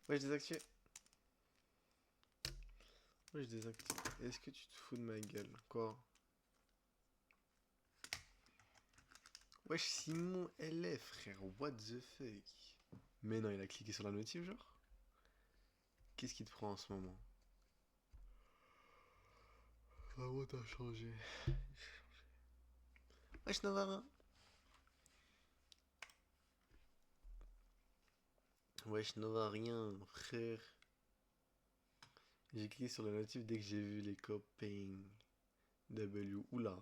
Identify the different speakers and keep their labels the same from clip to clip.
Speaker 1: Ouais, je désactive. Ouais, je désactive. Est-ce que tu te fous de ma gueule? Quoi? Wesh, Simon LF, frère, what the fuck? Mais non, il a cliqué sur la notif, genre? Qu'est-ce qui te prend en ce moment? Vraiment, t'as changé. Wesh, Novara. Wesh, Nova, rien, frère. J'ai cliqué sur la notif dès que j'ai vu les copains. W, oula.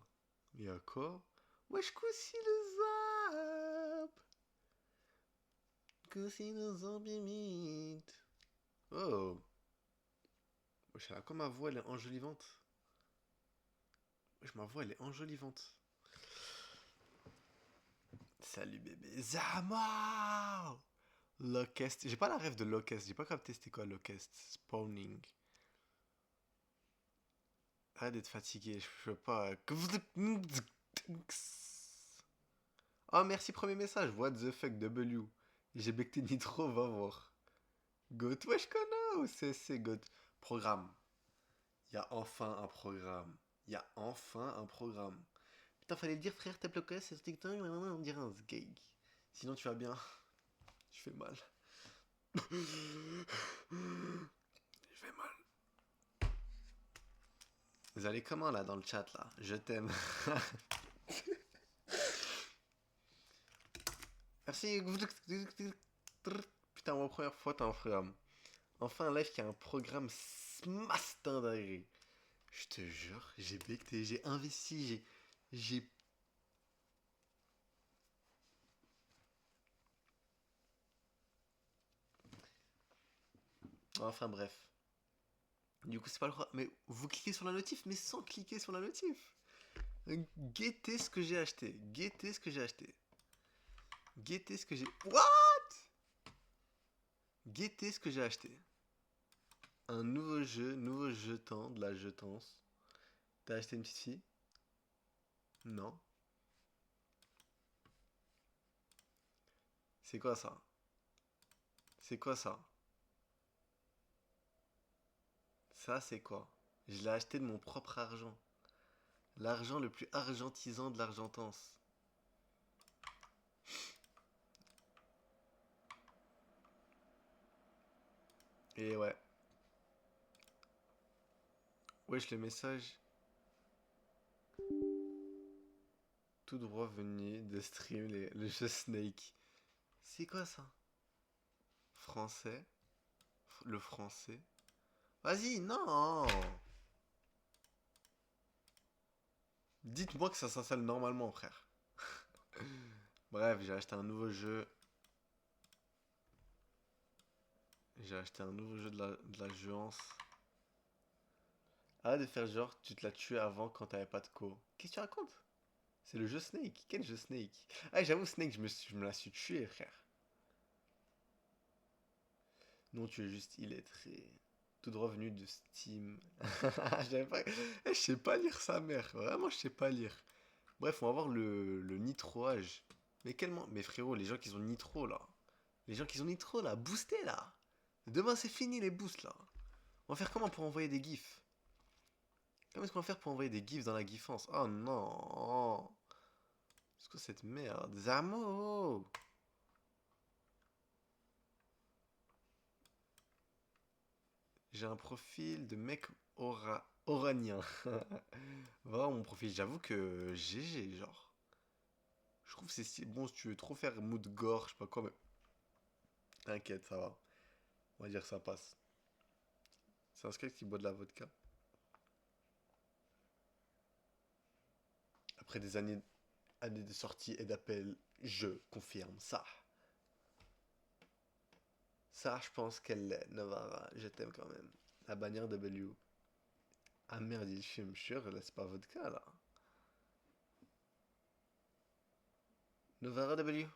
Speaker 1: Y'a quoi? Wesh, Koussi le zap! Koussi le zombie meat. Oh! Wesh, elle a quoi ma voix, elle est enjolivante. Wesh, ma voix, elle est enjolivante. Salut bébé. Zama! Locust. J'ai pas la rêve de Locust. J'ai pas capté c'était quoi Locust. Spawning. Arrête d'être fatigué. Je peux pas. Oh, merci, premier message. What the fuck, W. J'ai becté Nitro, va voir. Goat, ouais, je connais. Ou c'est Goat. Programme. Il y a enfin un programme. Il y a enfin un programme. Putain, fallait le dire, frère, tape le CS sur TikTok, on dirait un sgeg. Sinon, tu vas bien. Je fais mal. Je fais mal. Vous allez comment là dans le chat là? Je t'aime. Merci. Putain, ma première fois, t'as un programme. Enfin, un live qui a un programme mastin dingue. Je te jure, j'ai becté, j'ai investi, j'ai. Enfin, bref. Du coup, c'est pas le droit. Mais vous cliquez sur la notif, mais sans cliquer sur la notif. Guettez ce que j'ai acheté. Guettez ce que j'ai acheté. Guettez ce que j'ai. What? Guettez ce que j'ai acheté. Un nouveau jeton, de la jetance. T'as acheté une petite fille? Non. C'est quoi ça? C'est quoi ça? Ça, c'est quoi? Je l'ai acheté de mon propre argent. L'argent le plus argentisant de l'argentance. Et ouais. Wesh, le message. Tout droit venu de stream le jeu Snake. C'est quoi ça? Français? Le français? Vas-y, non! Dites-moi que ça s'installe normalement, frère. Bref, j'ai acheté un nouveau jeu. J'ai acheté un nouveau jeu de la jouance. Arrête de faire genre, tu te l'as tué avant quand t'avais pas de co. Qu'est-ce que tu racontes? C'est le jeu Snake. Quel jeu Snake? Ah, j'avoue, Snake, je me la suis tué, frère. Non, tu es juste illettré. Tout droit venu de Steam. J'avais pas. Je sais pas lire sa mère. Vraiment, je sais pas lire. Bref, on va voir le nitroage. Mais quellement. Mais frérot, les gens qui ont nitro là. Les gens qui ont nitro là. Boostez là. Demain, c'est fini les boosts là. On va faire comment pour envoyer des gifs? Comment est-ce qu'on va faire pour envoyer des gifs dans la gifance? Oh non. C'est quoi cette merde? Zamo! J'ai un profil de mec oranien. Voilà mon profil. J'avoue que GG, genre. Je trouve que c'est bon si tu veux trop faire mood gore, je sais pas quoi, mais t'inquiète, ça va. On va dire que ça passe. C'est un skate qui boit de la vodka. Après des années de sortie et d'appel, je confirme ça. Ça, je pense qu'elle l'est, Novara. Je t'aime quand même. La bannière de W. Ah merde, il fume. Je suis sûr, là, c'est pas vodka, là. Novara W.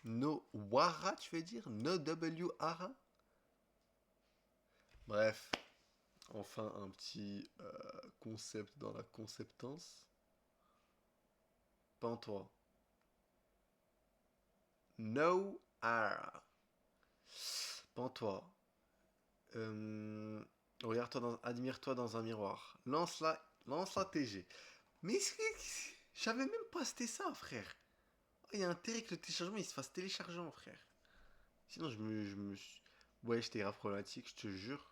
Speaker 1: No Wara, tu veux dire? No W Ara? Bref, enfin un petit concept dans la conceptance. Pas en toi. No Ara. Pends-toi. Euh, admire-toi dans un miroir. Lance la TG. Mais j'avais même pas testé ça, frère. Il y a intérêt que le téléchargement il se fasse téléchargeant, frère. Sinon, ouais, j'étais grave problématique, je te jure.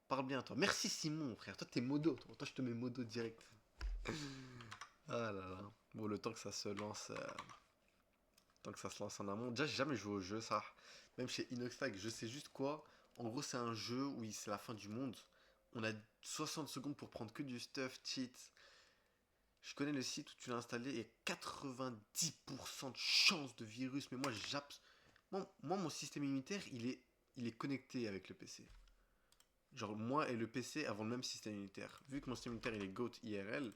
Speaker 1: Parle bien, toi. Merci, Simon, frère. Toi, t'es modo. Toi, je te mets modo direct. Ah là là. Bon, le temps que ça se lance. Tant que ça se lance en amont. Déjà, j'ai jamais joué au jeu, ça. Même chez Inoxtag, je sais juste quoi. En gros, c'est un jeu où c'est la fin du monde. On a 60 secondes pour prendre que du stuff, cheat. Je connais le site où tu l'as installé et 90% de chance de virus. Mais moi, moi, mon système immunitaire, il est connecté avec le PC. Genre, moi et le PC avons le même système immunitaire. Vu que mon système immunitaire, il est GOAT IRL,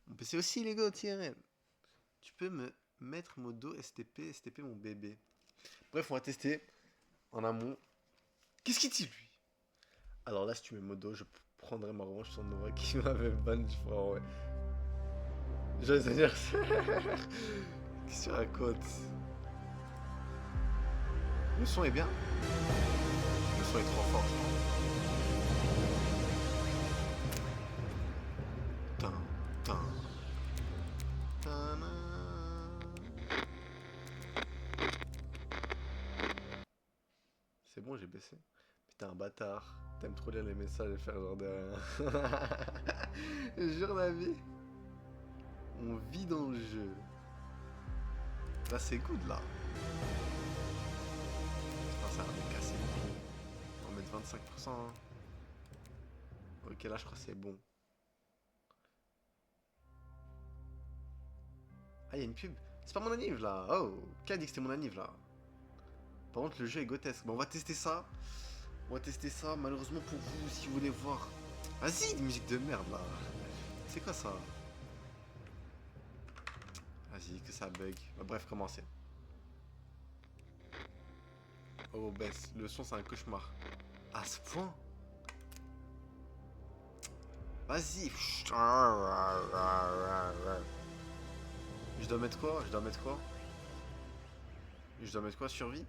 Speaker 1: mon PC aussi, il est GOAT IRL. Tu peux me mettre modo STP mon bébé. Bref, on va tester en amont. Qu'est-ce qu'il dit, lui? Alors là, si tu mets modo, je prendrai ma revanche sur Nova qui m'avait ban, je ferai ouais. Joyeux anniversaire. Qu'est-ce que tu racontes? Le son est bien. Le son est trop fort. Tin, tin, tin. C'est bon, j'ai baissé. Putain, un bâtard. T'aimes trop lire les messages et faire genre de rien. Jure la vie. On vit dans le jeu. Là, c'est good, là. Putain, ça va me casser le cou. On va mettre 25%. Hein. Ok, là, je crois que c'est bon. Ah, il y a une pub. C'est pas mon anniv, là. Oh, qui a dit que c'était mon anniv, là? Par contre, le jeu est grotesque. Bon, on va tester ça. On va tester ça. Malheureusement pour vous, si vous voulez voir. Vas-y, une musique de merde, là. C'est quoi ça? Vas-y, que ça bug. Bah, bref, commencez. Oh, baisse. Le son, c'est un cauchemar. À ce point? Vas-y. Je dois mettre quoi? Je dois mettre quoi? Je dois mettre quoi? Survie?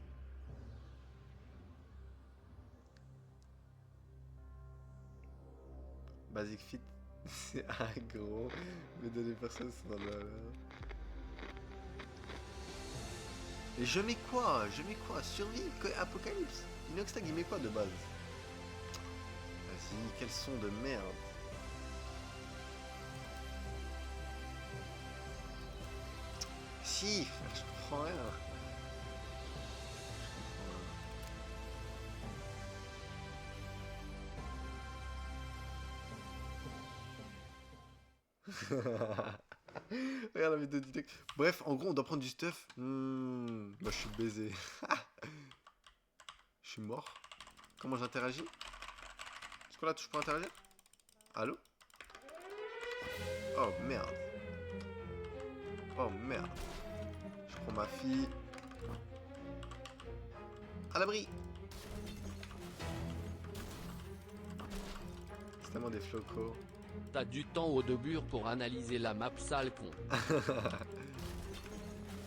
Speaker 1: Basic fit? C'est aggro. Mais de les personnes sont dans le... Et je mets quoi? Je mets quoi? Survie? Apocalypse? Inoxtag, il met quoi de base? Vas-y, quel son de merde. Si, frère, je comprends rien. Regarde la vidéo du deck. Bref, en gros, on doit prendre du stuff. Bah, je suis baisé. Je suis mort. Comment j'interagis? Est-ce qu'on la touche pour interagir? Allô? Oh merde. Oh merde. Je prends ma fille. À l'abri. C'est tellement des flocos.
Speaker 2: T'as du temps au début pour analyser la map, sale con.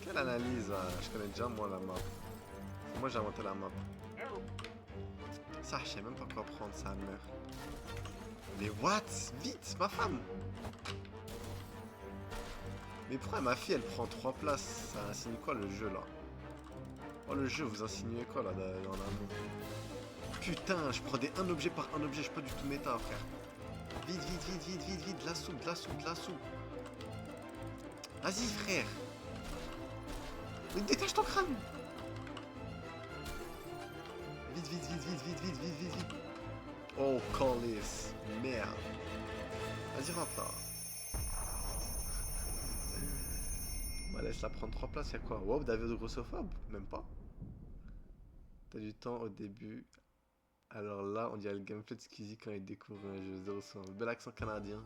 Speaker 1: Quelle analyse là? Je connais déjà moi la map. Moi j'ai inventé la map. Ça, je sais même pas quoi prendre, sa mère. Mais what? Vite, ma femme! Mais pourquoi ma fille elle prend 3 places? Ça insinue quoi le jeu là? Oh le jeu, vous insinuez quoi là dans l'amour? Putain, je prends un objet par un objet, je suis pas du tout méta frère. Vite, vite, vite, vite, vite, vite, de la soupe, de la soupe, de la soupe. Vas-y frère. Mais détache ton crâne. Vite, vite, vite, vite, vite, vite, vite, vite, vite. Oh, Callis. Merde. Vas-y, rentre là. Bah, laisse-la prendre 3 places, y'a quoi? Wow, David de grossophobe? Même pas. T'as du temps au début. Alors là, on dirait le gameplay de Skizzy quand il découvre un jeu 0 sur un bel accent canadien.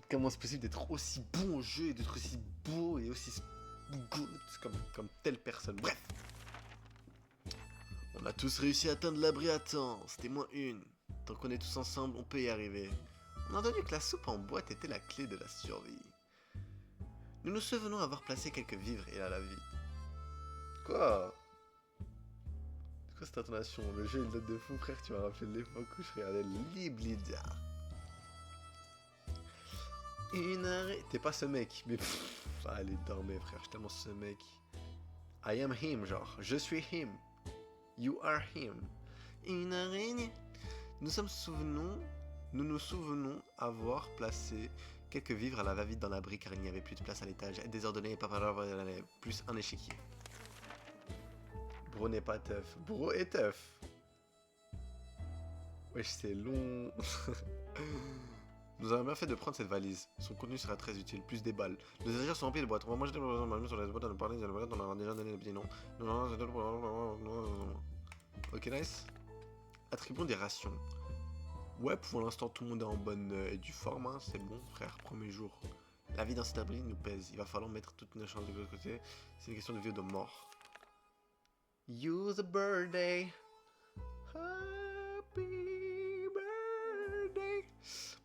Speaker 1: Comment c'est possible d'être aussi bon au jeu et d'être aussi beau et aussi good comme telle personne? Bref. On a tous réussi à atteindre l'abri à temps. C'était moins une. Tant qu'on est tous ensemble, on peut y arriver. On a entendu que la soupe en boîte était la clé de la survie. Nous nous souvenons avoir placé quelques vivres et à la vie. Quoi? C'est quoi cette intonation? Le jeu il date de fou, frère, tu m'as rappelé l'époque où je regardais Liblida. Une arrêt. T'es pas ce mec, mais allez dormir, frère, je suis tellement ce mec. I am him, genre, je suis him. You are him. Une araignée. Nous nous souvenons avoir placé quelques vivres à la va-vite dans l'abri car il n'y avait plus de place à l'étage. Désordonné et pas plus un échiquier. Bro n'est pas teuf. Bro est teuf. Wesh, c'est long. Nous avons bien fait de prendre cette valise. Son contenu sera très utile. Plus des balles. Les étagères sont remplies de boîtes. On va manger des boîtes sur les boîtes. On a parlé des boîtes. On a déjà donné les petits noms. Ok, nice. Attribuons des rations. Ouais, pour l'instant, tout le monde est en bonne et due forme. Hein. C'est bon, frère. Premier jour. La vie dans cet abri nous pèse. Il va falloir mettre toutes nos chances de l'autre côté. C'est une question de vie ou de mort. Use a birthday. Happy birthday.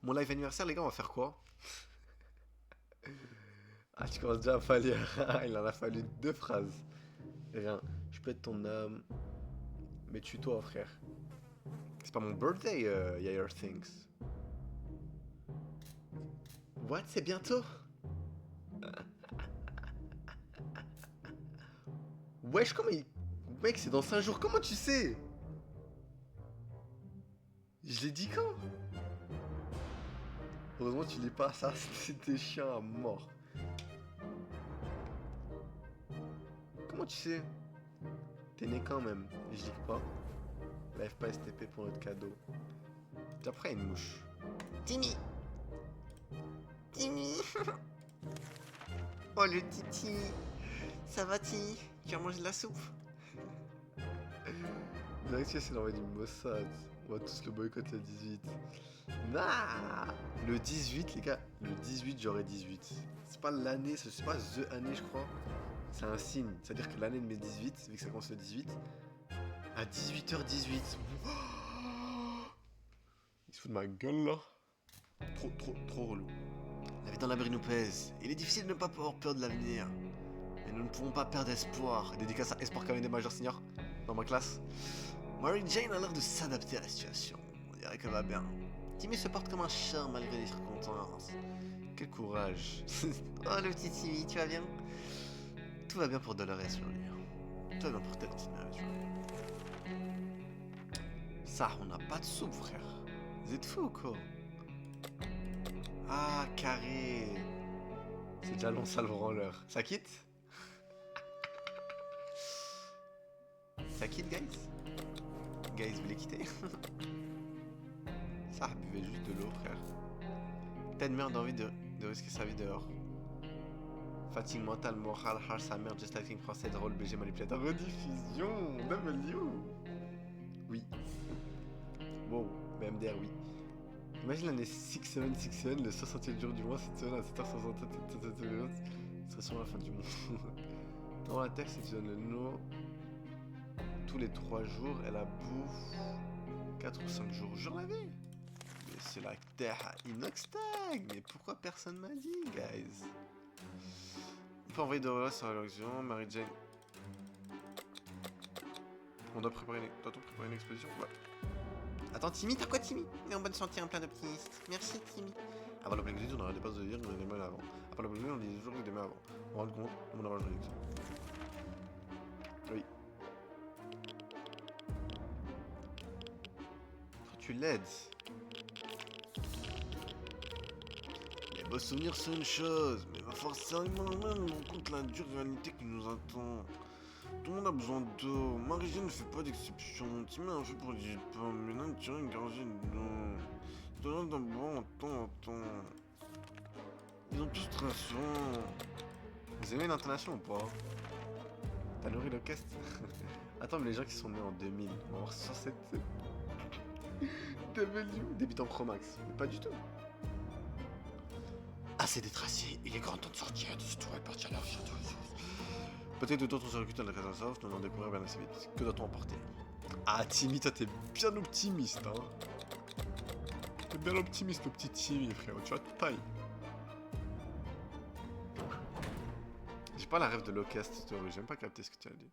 Speaker 1: Mon live anniversaire, les gars, on va faire quoi? Ah, tu commences déjà à fallir. Il en a fallu 2 phrases. Rien. Je peux être ton âme. Mais tue-toi, frère. C'est pas mon birthday, Yair Things. What? C'est bientôt? Wesh, comment il... Mec, c'est dans 5 jours. Comment tu sais? Je l'ai dit quand? Heureusement tu lis pas ça, c'était chiant à mort. Comment tu sais? T'es né quand même, je lis pas. Lève pas STP pour notre cadeau. Puis après une mouche. Timmy. Timmy. Oh le petit Timmy. Ça va Timmy? Tu as mangé de la soupe? Direct tu c'est l'envoi du Mossad. On va tous le boycott le 18. Nah. Le 18 les gars, le 18 j'aurai 18. C'est pas l'année, c'est pas the année je crois. C'est un signe, c'est-à-dire que l'année de mes 18, vu que ça commence le 18, à 18h18. Il se fout de ma gueule là. Trop relou. La vie dans l'abri nous pèse. Il est difficile de ne pas avoir peur de l'avenir. Mais nous ne pouvons pas perdre espoir. Dédicace à Espoir Cabinet Major Senior dans ma classe. Mary Jane a l'air de s'adapter à la situation. On dirait qu'elle va bien. Timmy se porte comme un chat malgré les circonstances. Quel courage. Oh le petit Timmy, tu vas bien? Tout va bien pour Dolores sur lui. Tout va bien pour ta petite mère sur lui. Ça, on n'a pas de soupe, frère. Vous êtes fous ou quoi? Ah, carré. C'est déjà long, ça le branleur. Ça quitte? Ça quitte, guys? Guys, vous voulez quitter? Ça, buvez juste de l'eau, frère. Peut-être merde envie de risquer sa vie dehors. Fatigue mentale, morale, harsh, sa mère, just acting français, drôle, BG, manipulateur, rediffusion, W. Oui. Wow, BMDR, oui. Imagine l'année 6-7, le 60e jour du mois, cette semaine à 7h67, ce serait sur la fin du monde. Dans la texte, tu donnes le nom. Tous les 3 jours, elle a bouffe 4 ou 5 jours. J'en avais. Mais c'est la terre inoxtag. Mais pourquoi personne m'a dit, guys? On peut envoyer de relais sur l'horizon, Mary Jane. On doit préparer une exposition? Ouais. Attends, Timmy, t'as quoi, Timmy? Il est en bonne santé, en plein d'optimisme. Merci, Timmy. Avant la Brexit, on aurait des bases de dire qu'on est mal avant. Après la Brexit, on dit toujours qu'on est mal avant. On rend compte, on arrange rien. Oui. Faut que tu l'aides. Les beaux souvenirs sont une chose, mais il va forcément même rendre compte de la dure réalité qui nous attend. Tout le monde a besoin d'eau. Marie-Jeanne ne fait pas d'exception. Timmy a un fait pour du pain, mais là, tu as une gorgée d'eau. De là d'un bon en temps en temps. Ils ont tous très soin. Vous aimez l'intonation ou pas? T'as nourri l'orchestre? Attends, mais les gens qui sont nés en 2000 vont avoir 107 W débutant Pro Max. Mais pas du tout. Assez détracé, il est grand temps de sortir du tour et partir à la vie. Peut-être que d'autres sont recrutés dans la catastrophe, nous en découvrir bien assez vite. Que doit-on emporter? Ah, Timmy, toi t'es bien optimiste, hein. T'es bien optimiste, le petit Timmy, frérot. Tu vas te paille. J'ai pas la rêve de Locust, théorie. J'aime pas capter ce que tu as dit.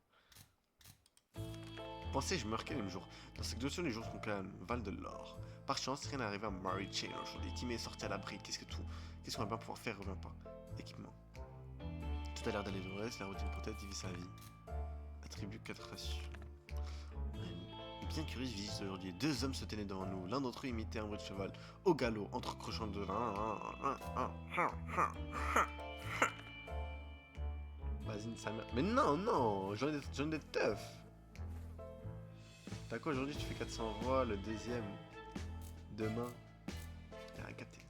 Speaker 1: Pensez, je meurs quel même jour. Dans cette notion, les jours sont calmes. Val de l'or. Par chance, rien n'est arrivé à Mary Jane aujourd'hui. Timmy est sorti à l'abri. Qu'est-ce qu'on va bien pouvoir faire? Revient pas. Équipement. Tout a l'air d'aller de reste. La routine peut-être vit sa vie. Attribut 4 rations. Bien curieuse visite aujourd'hui. Deux hommes se tenaient devant nous. L'un d'entre eux imitait un bruit de cheval au galop, entrecrochant de vas-y, sa mère. Mais non, non, j'en ai des teufs. T'as quoi aujourd'hui? Tu fais 400 voix, le deuxième. Demain. Y'a rien capté.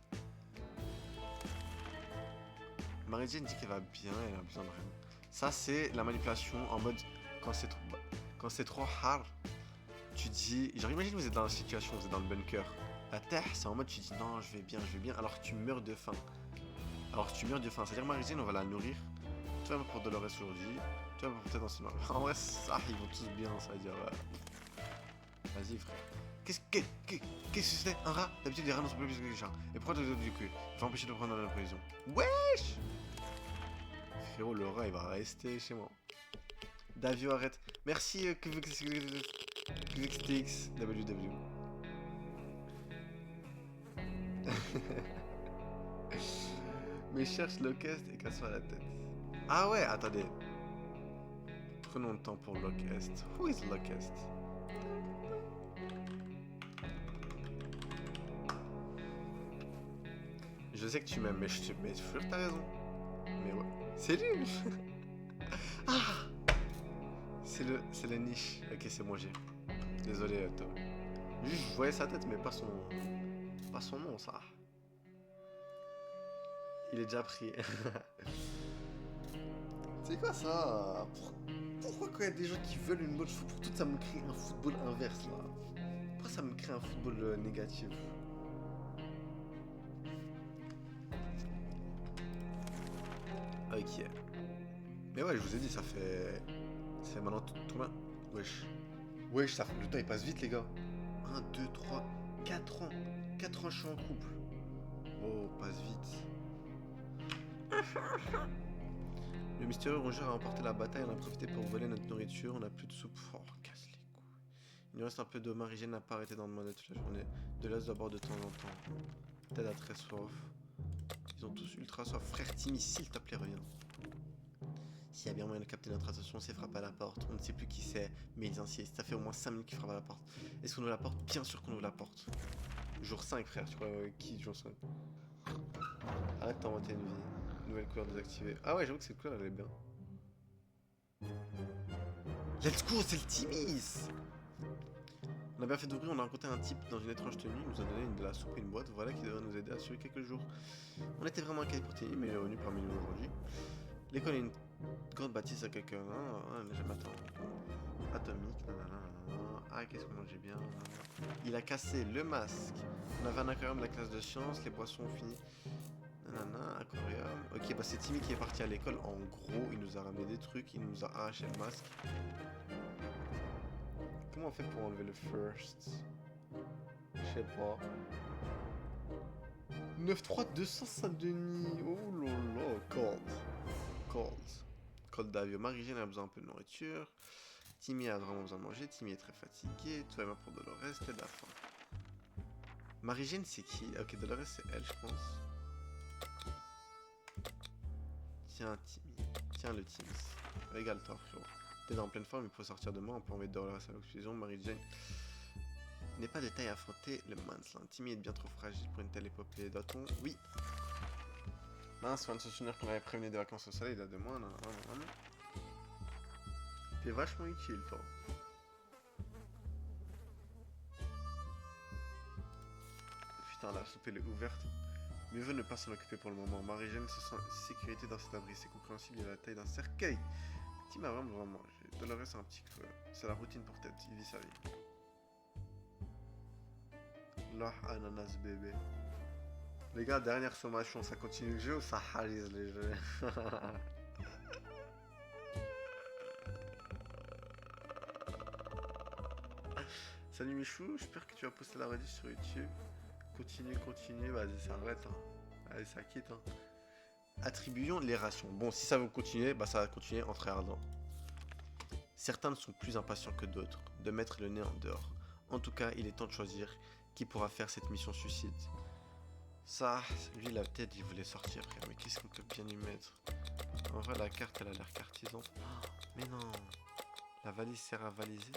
Speaker 1: Marie-Jane dit qu'elle va bien, elle a besoin de rien. Ça, c'est la manipulation en mode quand c'est trop hard. Tu dis, genre imagine vous êtes dans la situation, vous êtes dans le bunker. La terre, c'est en mode tu dis non, je vais bien, alors que tu meurs de faim. C'est-à-dire Marie-Jane, on va la nourrir. Tu vas pour Dolores aujourd'hui, tu vas peut-être dans ce noir. En vrai, ça, ils vont tous bien, ça veut dire. Vas-y, frère. Qu'est-ce que c'est? Un rat? D'habitude, les rats n'ont pas plus que les chats. Et pourquoi tu as du cul? Je vais empêcher de prendre dans la prévision. Wesh! Frérot, le rat, il va rester chez moi. Davio, arrête. Merci, QXTX WW. Mais cherche Locust et casse-toi la tête. Ah ouais, attendez. Prenons le temps pour Locust. Who is Locust? Je sais que tu m'aimes, mais Fleur, t'as raison. Mais ouais. C'est lui. Ah! C'est le niche. Ok, c'est moi, j'ai. Désolé, Tom. Juste, je voyais sa tête, mais pas son nom, ça. Il est déjà pris. C'est quoi ça? Pourquoi quand il y a des gens qui veulent une bonne chose, pour tout ça me crée un football inverse là? Pourquoi ça me crée un football négatif? Ok. Mais ouais, je vous ai dit, ça fait maintenant tout bien. Wesh. Wesh, le temps il passe vite, les gars. 1, 2, 3, 4 ans. 4 ans, je suis en couple. Oh, passe vite. Le mystérieux rongeur a emporté la bataille, on a profité pour voler notre nourriture, on n'a plus de soupe. Oh, casse les couilles. Il nous reste un peu d'eau, Marie-Jane n'a pas arrêté d'en demander toute la journée. De l'os d'abord de temps en temps. Ted a très soif. Ils ont tous ultra soif. Frère Timmy, s'il te plaît, reviens. S'il y a bien moyen de capter notre attention, c'est frappe à la porte. On ne sait plus qui c'est, mais ils insistent. Ça fait au moins 5 minutes qu'ils frappent à la porte. Est-ce qu'on ouvre la porte? Bien sûr qu'on ouvre la porte. Jour 5, frère, tu crois qui jour 5? Arrête de t'inventer une vie. Nouvelle couleur désactivée. Ah ouais, j'avoue que cette couleur elle est bien. Let's go, c'est le Timis! On a bien fait d'ouvrir, on a rencontré un type dans une étrange tenue, il nous a donné de la soupe et une boîte, voilà qui devrait nous aider à survivre quelques jours. On était vraiment inquiets pour Timmy, mais il est revenu parmi nous aujourd'hui. L'école est une grande bâtisse à quelqu'un, j'aime atomique, ah qu'est-ce qu'on mangeait bien. Il a cassé le masque. On avait un aquarium de la classe de sciences, les poissons ont fini. Aquarium. Ok, bah c'est Timmy qui est parti à l'école. En gros, il nous a ramené des trucs, il nous a arraché le masque. Comment on fait pour enlever le first? Je sais pas. 9-3-200 Saint-Denis. Oh lolo, cold Davio. Marie-Jane a besoin un peu de nourriture. Timmy a vraiment besoin de manger. Timmy est très fatigué. Toi et moi pour Dolores, t'es de la faim. Marie-Jane c'est qui? Ok, Dolores c'est elle, je pense. Tiens, Timmy. Tiens, le Teams. Régale-toi, frérot. T'es en pleine forme, il faut sortir de moi. On peut envoyer Dolores à l'occlusion. Marie-Jane n'est pas de taille à affronter le Mansland. Timmy est bien trop fragile pour une telle épopée. Doit-on? Oui. Mince, on vient de se souvenir qu'on avait prévenu des vacances au soleil il y a 2 mois. Non. T'es vachement utile, toi. Putain, la soupe elle est ouverte. Mieux vaut ne pas s'en occuper pour le moment. Marie-Jane se sent sécurité dans cet abri. C'est compréhensible, il a la taille d'un cercueil. Tim a vraiment mangé. Dolores a un petit creux. C'est la routine pour Ted, il vit sa vie. Là, ananas bébé. Les gars, dernière sommation, ça continue le jeu ou ça halise les jeux? Salut Michou, j'espère que tu vas poster la rediff sur YouTube. continue, vas-y, ça arrête. Hein. Allez, ça quitte. Hein. Attribuons les rations. Bon, si ça veut continuer, bah ça va continuer en très ardent. Certains ne sont plus impatients que d'autres de mettre le nez en dehors. En tout cas, il est temps de choisir qui pourra faire cette mission suicide. Ça, lui, la tête, il voulait sortir, frère. Mais qu'est-ce qu'on peut bien lui mettre? En vrai, la carte, elle a l'air cartisante. Oh, mais non. La valise sert à valiser.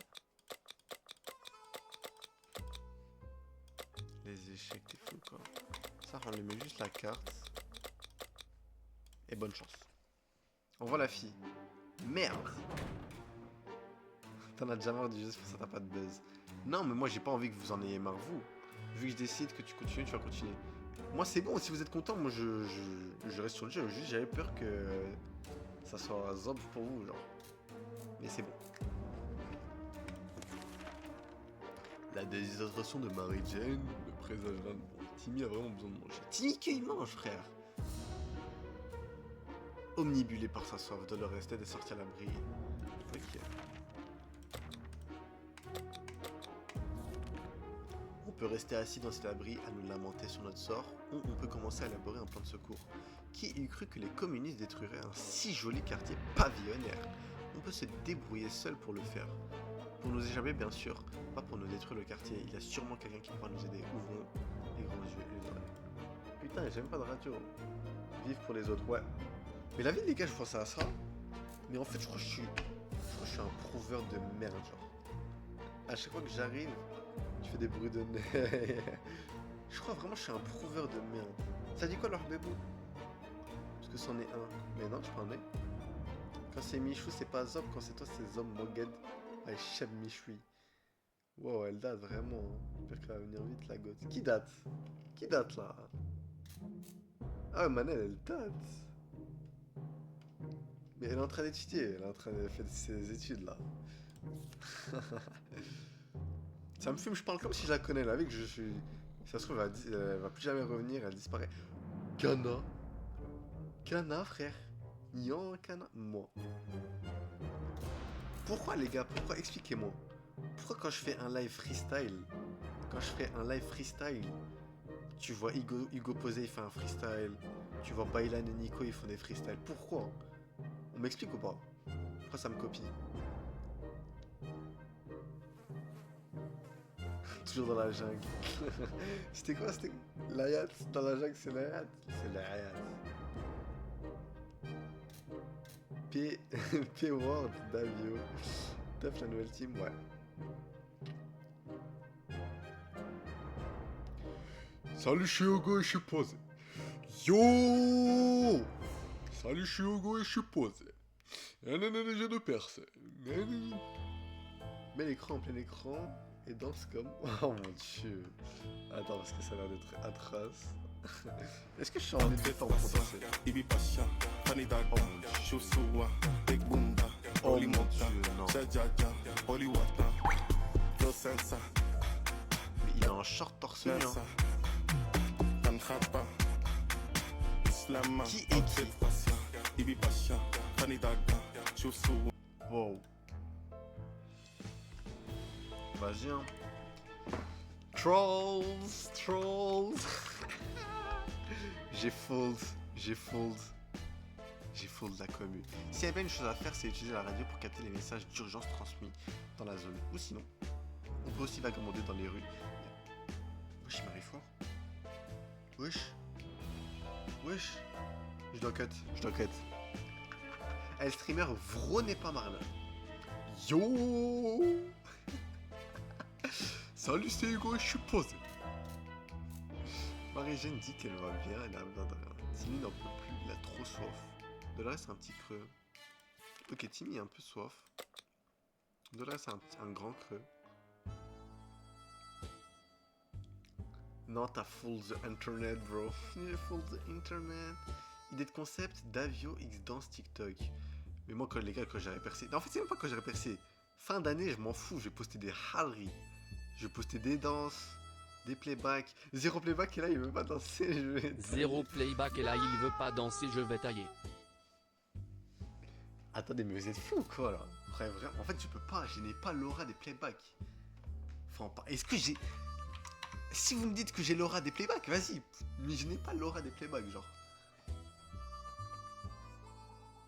Speaker 1: Les échecs, t'es fou, quoi. Ça, on lui met juste la carte. Et bonne chance. On voit la fille. Merde. T'en as déjà marre du jeu, c'est pour ça que t'as pas de buzz. Non, mais moi, j'ai pas envie que vous en ayez marre, vous. Vu que je décide que tu continues, tu vas continuer. Moi, c'est bon, si vous êtes content, moi, je reste sur le jeu. Juste, j'avais peur que ça soit zob pour vous, genre. Mais c'est bon. La déshydratation de Mary Jane, le présage d'un... Bon, Timmy a vraiment besoin de manger. Timmy, qu'il mange, frère. Omnibulé par sa soif, Dolores est sortie à l'abri. Ok. On peut rester assis dans cet abri à nous lamenter sur notre sort, ou on peut commencer à élaborer un plan de secours. Qui eût cru que les communistes détruiraient un si joli quartier pavillonnaire? On peut se débrouiller seul pour le faire. Pour nous échapper, bien sûr, pas pour nous détruire le quartier. Il y a sûrement quelqu'un qui pourra nous aider. Ouvrons les grands yeux et les oreilles. Putain, j'aime pas de radio. Vivre pour les autres, ouais. Mais la vie, les gars, je pensais à ça. Mais en fait, je crois que je suis un prouveur de merde, genre. À chaque fois que j'arrive, je fais des bruits de nez. Je crois vraiment que je suis un prouveur de merde. Ça dit quoi, leur bébou? Parce que c'en est un. Mais non, je prends un nez. Quand c'est Michou, c'est pas Zop. Quand c'est toi, c'est Zop Moged. Ah, Cheb Michoui. Wow, elle date vraiment. Hein. J'espère qu'elle va venir vite, la gosse. Qui date? Qui date, là? Ah, Manel, elle date. Mais elle est en train d'étudier. Elle est en train de faire ses études, là. Ça me fume, je parle comme si je la connais, là. Avec que je suis... Ça se trouve, elle va plus jamais revenir, elle disparaît. Kana. Kana, frère. Nyan, Kana. Moi. Pourquoi, les gars? Pourquoi? Expliquez-moi. Pourquoi quand je fais un live freestyle, tu vois Hugo Posé, il fait un freestyle. Tu vois Bailan et Nico, ils font des freestyles. Pourquoi? On m'explique ou pas? Pourquoi ça me copie? Toujours dans la jungle. C'était quoi? C'était l'Ayat? Dans la jungle, c'est l'Ayat? C'est l'Ayat. P-Word, Davio. Taf la nouvelle team, ouais. Salut, je suis Hugo et je suis posé. Yo! Salut, je suis Hugo et je suis posé. J'ai deux percées. Mets l'écran en plein écran et danse comme... Oh mon dieu. Attends, parce que ça a l'air d'être atroce. Est-ce que je suis en détente pour danser? Oh mon dieu, non. Mais il a un short torse nu, hein. Qui est qui? Wow. Vas-y, hein. Trolls. J'ai fold la commu. S'il y avait une chose à faire, c'est utiliser la radio pour capter les messages d'urgence transmis dans la zone. Ou sinon, on peut aussi vagabonder dans les rues. Wesh, il m'arrive fort. Wesh. Je dois cut. Elle streamer Vro n'est pas Marlin. Yo. Salut, c'est Hugo et je suis posé. Marie-Jeanne dit qu'elle va bien, elle a besoin de rien. Timmy n'en peut plus, il a trop soif. Dolores a un petit creux. Ok, Timmy a un peu soif. Dolores a un grand creux. Non, t'as full the internet, bro. Full the internet. Idée de concept, Davio X Dance TikTok. Mais moi, les gars, quand j'aurais percé... Non, en fait, c'est même pas quand j'aurais percé. Fin d'année, je m'en fous. Je vais poster des haleries. Je vais poster des danses, des playbacks. Zéro playback, et là, il veut pas danser. Je vais
Speaker 2: Zéro playback et là il veut pas danser, je vais tailler.
Speaker 1: Attendez, mais vous êtes fous, quoi, là? Vraiment. En fait, je peux pas. Je n'ai pas l'aura des playbacks. Enfin, pas... Est-ce que j'ai... Si vous me dites que j'ai l'aura des playbacks, vas-y. Mais je n'ai pas l'aura des playbacks, genre.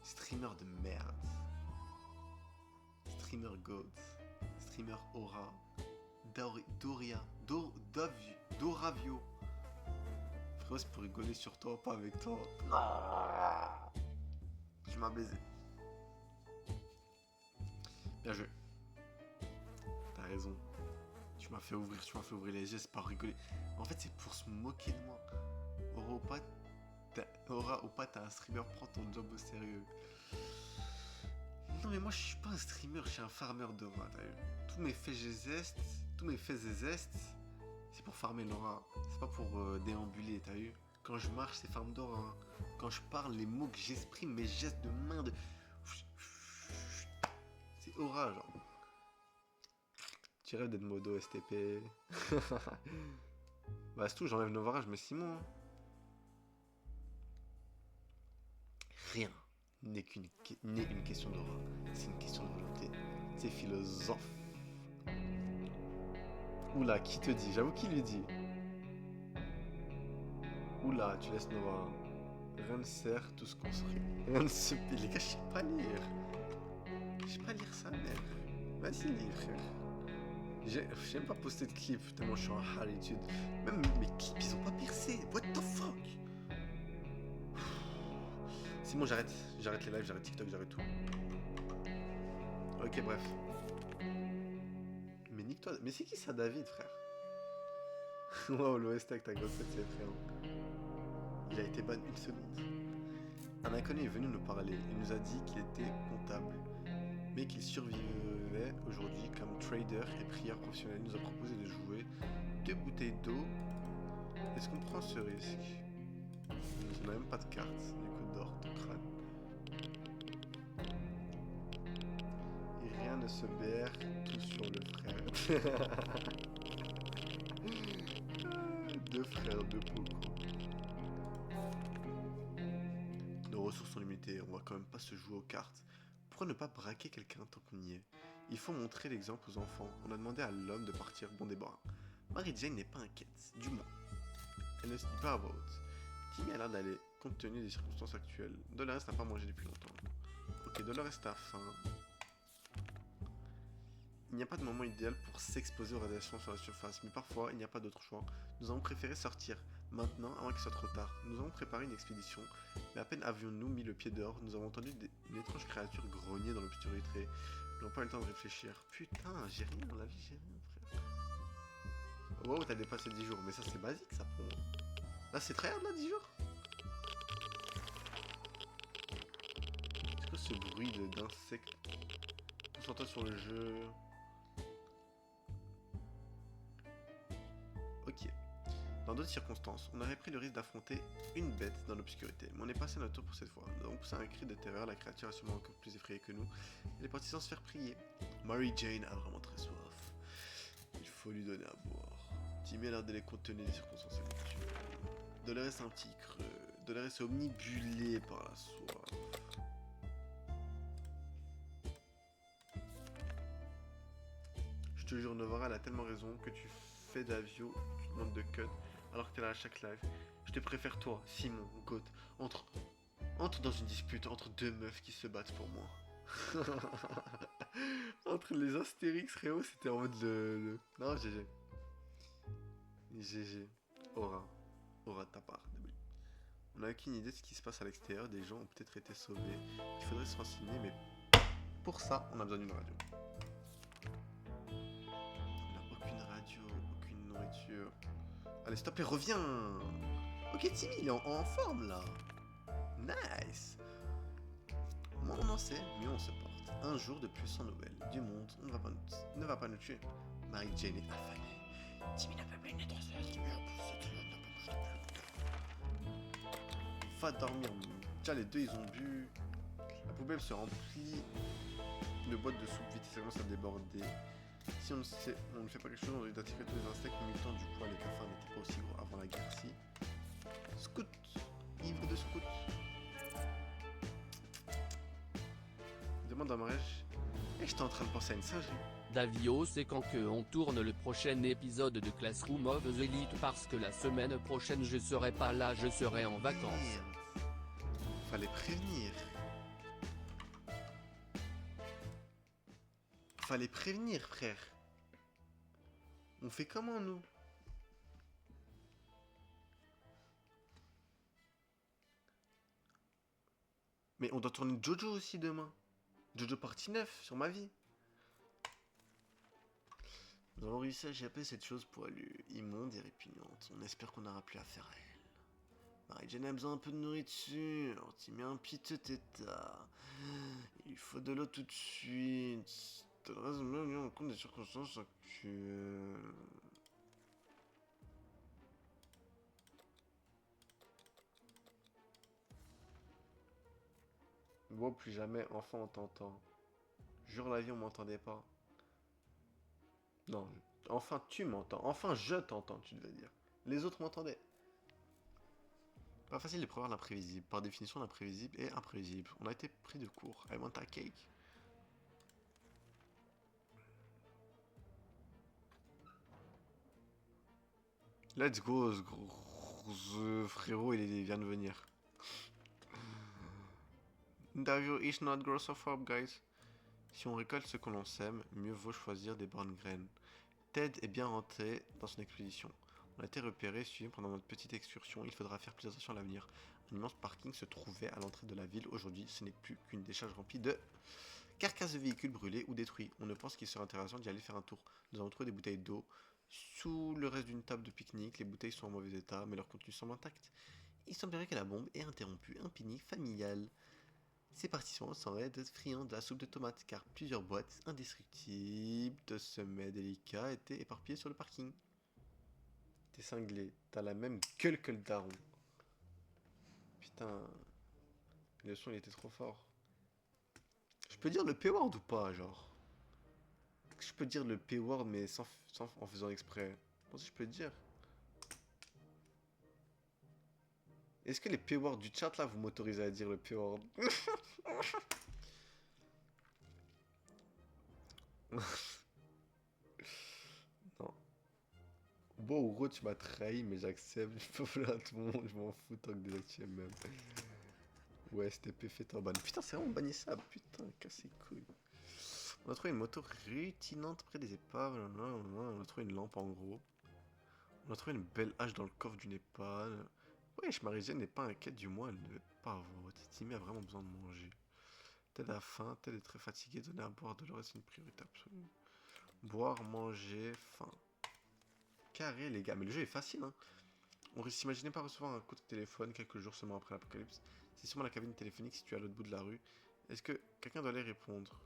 Speaker 1: Streamer de merde. Streamer God. Streamer Aura. Doria. Doravio. Frérot, c'est pour rigoler sur toi, pas avec toi. Tu m'as baisé. Bien joué. T'as raison. Tu m'as fait ouvrir les yeux, c'est pas rigoler. En fait, c'est pour se moquer de moi. Aura ou pas, t'as un streamer, prends ton job au sérieux. Non mais moi je suis pas un streamer, je suis un farmer d'aura, t'as vu. Tous mes faits et zestes, c'est pour farmer l'aura. C'est pas pour déambuler, t'as vu. Quand je marche, c'est farm d'aura. Hein. Quand je parle, les mots que j'exprime, mes gestes de main, c'est aura, genre. Tu rêves d'être modo STP. Bah c'est tout, j'enlève Novara, je mets Simon. Hein. Rien n'est une question d'aura. C'est une question de volonté. C'est philosophe. Oula, qui te dit? J'avoue qui lui dit? Oula, tu laisses Novara. Rien ne sert, tout se construit. Rien ne se pile. Les gars, je sais pas lire. Je sais pas lire sa mère. Vas-y, lis, frère. J'aime pas poster de clips tellement je suis en haritude. Même mes clips ils ont pas percé. What the fuck? C'est bon, j'arrête les lives, j'arrête TikTok, j'arrête tout. Ok, bref. Mais nique-toi. Mais c'est qui ça, David, frère? Wow, l'OST avec ta grosse tête, c'est frère. Il a été ban une seconde. Un inconnu est venu nous parler. Il nous a dit qu'il était comptable, mais qu'il survivait aujourd'hui comme trader et prieur professionnel. Il nous a proposé de jouer 2 bouteilles d'eau. Est-ce qu'on prend ce risque? On n'a même pas de carte, du coup d'or, ton crâne. Et rien ne se BR, tout sur le frère. 2 frères, 2 pocos. Nos ressources sont limitées, on va quand même pas se jouer aux cartes. Pourquoi ne pas braquer quelqu'un tant qu'on y est? Il faut montrer l'exemple aux enfants. On a demandé à l'homme de partir bon débarras. Mary Jane n'est pas inquiète, du moins. Elle ne se dit pas à voix haute. Timmy a l'air d'aller, compte tenu des circonstances actuelles. Dolores n'a pas mangé depuis longtemps. Ok, Dolores a faim. Il n'y a pas de moment idéal pour s'exposer aux radiations sur la surface, mais parfois il n'y a pas d'autre choix. Nous avons préféré sortir, maintenant, avant qu'il soit trop tard. Nous avons préparé une expédition, mais à peine avions-nous mis le pied dehors, nous avons entendu une étrange créature grogner dans l'obscurité. Nous n'avons pas eu le temps de réfléchir. Putain, j'ai rien dans la vie, j'ai rien, frère. Wow, t'as dépassé 10 jours, mais ça c'est basique ça pour moi. Là c'est très hard là, 10 jours. C'est quoi ce bruit d'insectes? Concentre-toi sur le jeu. Ok. Dans d'autres circonstances, on aurait pris le risque d'affronter une bête dans l'obscurité, mais on est passé notre tour pour cette fois. Nous avons poussé un cri de terreur, la créature est sûrement encore plus effrayée que nous. Elle est partie sans se faire prier. Mary Jane a vraiment très soif. Il faut lui donner à boire. Timmy a l'air de les contenir les circonstances habituelles. Dolores un petit creux. Dolores est omnibulé par la soif. Je te jure, Novara, elle a tellement raison que tu fais d'Avio, tu demandes de cut, alors que t'es là à chaque live. Je te préfère toi, Simon, Goat, entre dans une dispute entre 2 meufs qui se battent pour moi. Entre les Astérix, frérot, c'était en mode le... Non, GG. GG. Aura de ta part. On n'a aucune idée de ce qui se passe à l'extérieur, des gens ont peut-être été sauvés. Il faudrait se renseigner, mais pour ça, on a besoin d'une radio. Aucune radio, aucune nourriture. Allez, stop et reviens. Ok, Timmy, il est en forme, là. Nice. Moins on en sait, mieux on se porte. Un jour de plus sans nouvelles. Du monde ne va pas nous tuer. Mary Jane est affamée. Timmy n'a pas pu nettoyer. Va dormir. Déjà, les deux, ils ont bu. La poubelle se remplit. Le boîte de soupe vite, ça commence à déborder. Si on ne fait pas quelque chose, on risque d'attirer tous les insectes mutants. Du coup, les cafards n'étaient pas aussi gros avant la guerre. Si. Scout. Livre de scout. Demande à mariage. Et j'étais en train de penser à une singerie.
Speaker 2: Davio, c'est quand que on tourne le prochain épisode de Classroom of the Elite parce que la semaine prochaine je serai pas là, je serai en vacances.
Speaker 1: Merde. Fallait prévenir. Fallait prévenir, frère. On fait comment, nous? Mais on doit tourner Jojo aussi demain. Jojo partie 9 sur ma vie. Nous avons réussi à échapper cette chose poilue, immonde et répugnante. On espère qu'on n'aura plus affaire à elle. Marie-Jane a besoin un peu de nourriture. Tu mets un piteux état. Il faut de l'eau tout de suite. Tu devrais mieux en compte des circonstances actuelles. Bon, plus jamais, enfant, on t'entend. Jure la vie, on m'entendait pas. Non, enfin tu m'entends. Enfin je t'entends, tu devais dire. Les autres m'entendaient. Pas facile de prévoir l'imprévisible. Par définition, l'imprévisible est imprévisible. On a été pris de court. I want a cake. Let's go, ce frérot, il vient de venir. Davio is not gross of up, guys. Si on récolte ce que l'on sème, mieux vaut choisir des bonnes graines. Ted est bien rentré dans son expédition. On a été repéré, suivi pendant notre petite excursion. Il faudra faire plus attention à l'avenir. Un immense parking se trouvait à l'entrée de la ville. Aujourd'hui, ce n'est plus qu'une décharge remplie de carcasses de véhicules brûlés ou détruits. On ne pense qu'il serait intéressant d'y aller faire un tour. Nous avons trouvé des bouteilles d'eau sous le reste d'une table de pique-nique. Les bouteilles sont en mauvais état, mais leur contenu semble intact. Il semblerait que la bombe ait interrompu un pique-nique familial. Ces participants semblaient être friands de la soupe de tomates, car plusieurs boîtes indestructibles de semets délicats étaient éparpillées sur le parking. T'es cinglé, t'as la même gueule que le daron. Putain, le son il était trop fort. Je peux dire le P-word ou pas, genre? Je peux dire le P-word mais sans en faisant exprès. Je pense que je peux le dire. Est-ce que les P-words du chat là vous m'autorisez à dire le P-word? Non. Bon, en gros, tu m'as trahi, mais j'accepte. Je peux faire à tout le monde, je m'en fous tant que déjà tu aimes même. Ouais, STP fait en ban. Putain, c'est vraiment bannissable. Putain, casse les couilles. On a trouvé une moto rutinante près des épaves. On a trouvé une lampe en gros. On a trouvé une belle hache dans le coffre d'une épave. Wesh, Marie-Jane n'est pas inquiète du moins, elle ne veut pas vote. Timmy a vraiment besoin de manger. Ted a faim, Ted est très fatigué, donner à boire de l'eau c'est une priorité absolue. Boire, manger, faim. Carré les gars, mais le jeu est facile hein. On ne s'imaginait pas recevoir un coup de téléphone quelques jours seulement après l'apocalypse. C'est sûrement la cabine téléphonique située à l'autre bout de la rue. Est-ce que quelqu'un doit aller répondre?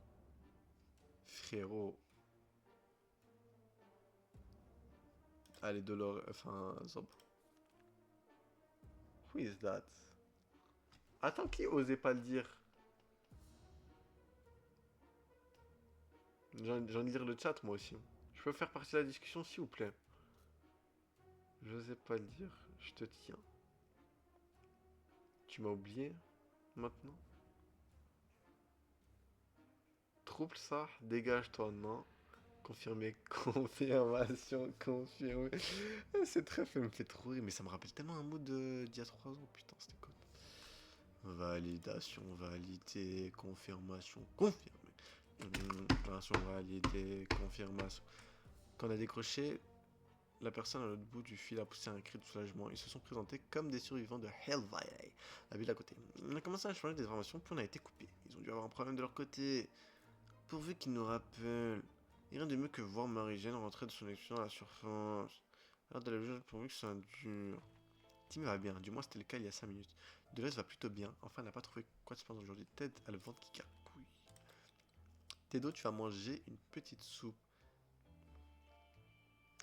Speaker 1: Frérot. Allez, Dolores, enfin, Zob. Who is that? Attends, qui osait pas le dire? J'ai envie de lire le chat, moi aussi. Je peux faire partie de la discussion, s'il vous plaît? J'osais pas le dire, je te tiens. Tu m'as oublié, maintenant? Trouble ça? Dégage-toi, non? Confirmé, confirmation, confirmé. C'est très fait, me fait trop rire, mais ça me rappelle tellement un mot d'il y a 3 ans, putain, c'était quoi? Validation, validé, confirmation, confirmé. Confirmation, validé, confirmation. Quand on a décroché, la personne à l'autre bout du fil a poussé un cri de soulagement. Ils se sont présentés comme des survivants de Hell Valley, la ville à côté. On a commencé à changer des informations, puis on a été coupés. Ils ont dû avoir un problème de leur côté. Pourvu qu'ils nous rappellent. Et rien de mieux que voir Marie-Jane rentrer de son expédition à la surface. Alors de la vision pourvu que ça dure. Timmy va bien, du moins c'était le cas il y a 5 minutes. Deleuze va plutôt bien, enfin elle n'a pas trouvé quoi de se passer aujourd'hui. Ted a le ventre qui carcouille. Tedo, tu vas manger une petite soupe.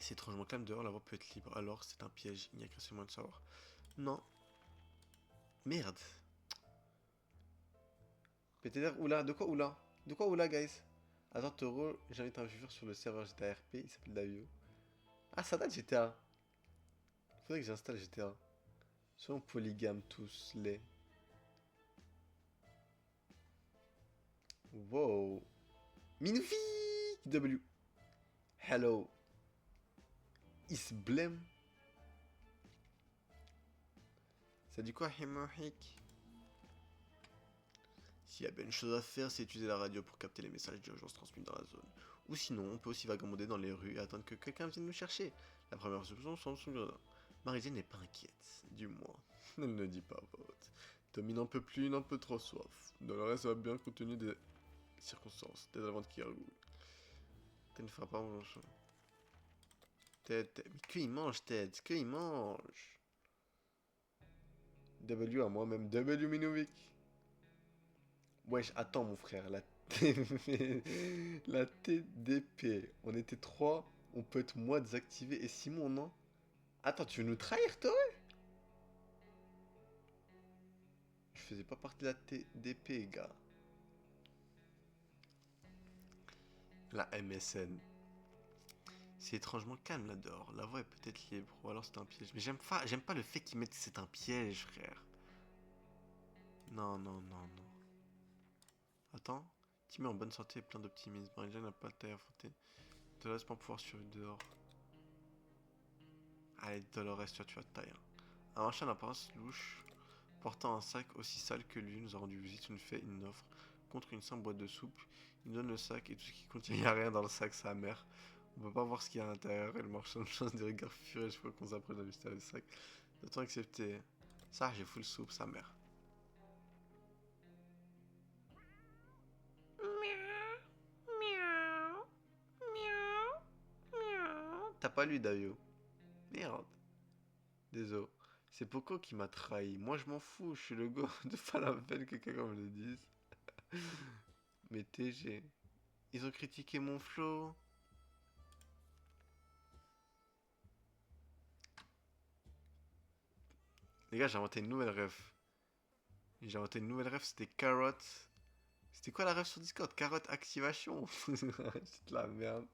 Speaker 1: C'est étrangement calme dehors, la voie peut être libre. Alors c'est un piège, il n'y a qu'un seul moyen de savoir. Non. Merde. PTR, oula, de quoi oula? De quoi oula, guys? Attends, Toro, j'invite un viewer sur le serveur GTA RP, il s'appelle Davio. Ah, ça date GTA. Faudrait que j'installe GTA. Soyons polygames tous les. Wow. Minoufi W. Hello. Isblem. Ça dit quoi, Hemorhic? S'il y a bien une chose à faire, c'est utiliser la radio pour capter les messages d'urgence transmis dans la zone. Ou sinon, on peut aussi vagabonder dans les rues et attendre que quelqu'un vienne nous chercher. La première solution semble son gredin. Marie-Jane n'est pas inquiète, du moins. Elle ne dit pas à vote. Tommy n'en peut plus, il n'en peut trop soif. Dolores va bien compte tenu des circonstances, des avant qui gargouillent. Ted ne fera pas manger. Ted, mais qu'il mange, Ted, qu'il mange. W à moi-même, W Minovic. Wesh, attends mon frère, la TDP, on était 3, on peut être moi désactivé et Simon non. Attends, tu veux nous trahir toi? Je faisais pas partie de la TDP, gars. La MSN. C'est étrangement calme là dehors, la voie est peut-être libre, ou alors c'est un piège. Mais j'aime pas le fait qu'ils mettent que c'est un piège, frère. Non, non, non, non. Attends, Timmy en bonne santé et plein d'optimisme. Marie-Jane n'a pas de taille à affronter. Te laisse pas pouvoir survivre dehors. Allez, Dolores, tu vas te tailler. Un marchand d'apparence louche, portant un sac aussi sale que lui, nous a rendu visite, nous fait une offre contre une simple boîte de soupe. Il nous donne le sac et tout ce qui contient, il n'y a rien dans le sac, sa mère. On peut pas voir ce qu'il y a à l'intérieur et le marchand nous lance des regards furieux chaque fois qu'on s'approche d'un mystérieux sac. Doit-on accepter? Ça, j'ai full soupe, sa mère. T'as pas lu, Davio? Merde. Désolé. C'est Poco qui m'a trahi. Moi, je m'en fous. Je suis le gars de pas la peine que quelqu'un me le dise. Mais TG. Ils ont critiqué mon flow. Les gars, j'ai inventé une nouvelle ref. J'ai inventé une nouvelle ref, c'était Carrot. C'était quoi la ref sur Discord? Carrot Activation. C'est de la merde.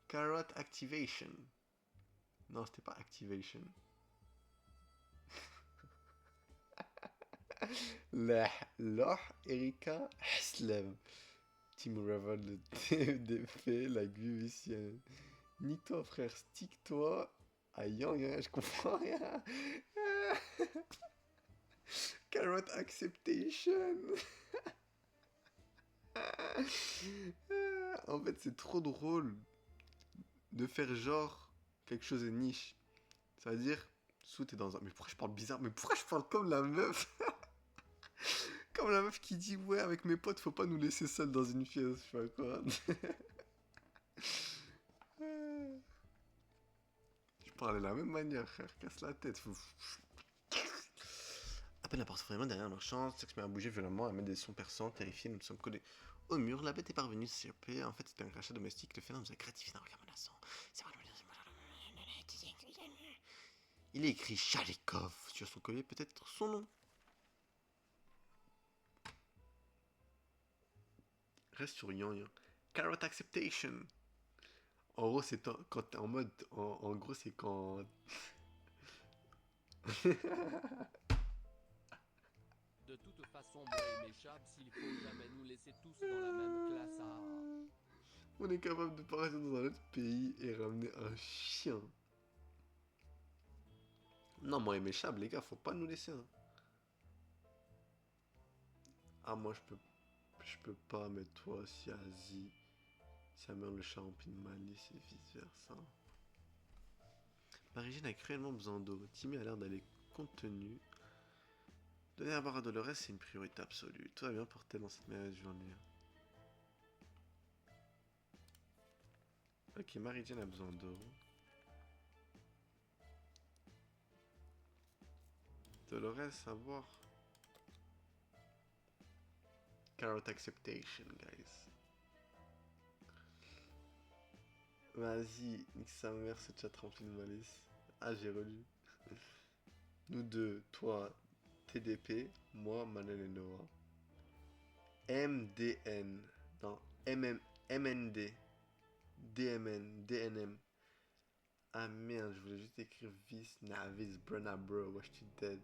Speaker 1: Carrot Activation. Non, c'était pas Activation. Loh, Erika, Haslem. Team Revel, le TDP, la Guvicienne. Nique-toi, frère, stick-toi. Ah, je comprends rien. Carrot Acceptation. En fait, c'est trop drôle de faire genre quelque chose de niche. Ça veut dire, Sous, t'es dans un. Mais pourquoi je parle bizarre? Mais pourquoi je parle comme la meuf? Comme la meuf qui dit, ouais, avec mes potes, faut pas nous laisser seuls dans une pièce, je sais pas quoi. Je parle de la même manière, frère, casse la tête. À peine la porte vraiment derrière leur chance, Sex met à bouger violemment, à mettre des sons perçants, terrifiés, nous sommes collés au mur. La bête est parvenue de s'échapper. En fait, c'était un crachat domestique. Le phénomène nous a gratifié d'un regard menaçant. Il est écrit Chalikov sur son collier, peut-être son nom. Reste sur Yan. Carrot Acceptation. En gros, c'est quand t'es en mode. En gros, c'est quand.
Speaker 2: De toute façon, moi et mes chats, s'il faut jamais nous laisser tous dans la même classe à...
Speaker 1: On est capable de partir dans un autre pays et ramener un chien. Non, moi et mes chats, les gars, faut pas nous laisser. Hein. Ah, moi, je peux pas, mais toi, si Asie. Ça meurt le chat rempli de malice et vice versa. Marie-Jeanne a cruellement besoin d'eau. Timmy a l'air d'aller compte tenu. Donner à boire à Dolores, c'est une priorité absolue. Tout va bien pour elle dans cette merveilleuse journée. Ok, Marie-Jeanne a besoin d'eau. Dolores, à boire. Carrot acceptation, guys. Vas-y, nique sa mère, ce chat rempli de malice. Ah, j'ai relu. Nous deux, toi, TDP, moi, Manel et Noah. MDN. Non, MND. DMN, DNM. Ah merde, je voulais juste écrire Vis, Navis, Brenna Bro, Watch You Dead.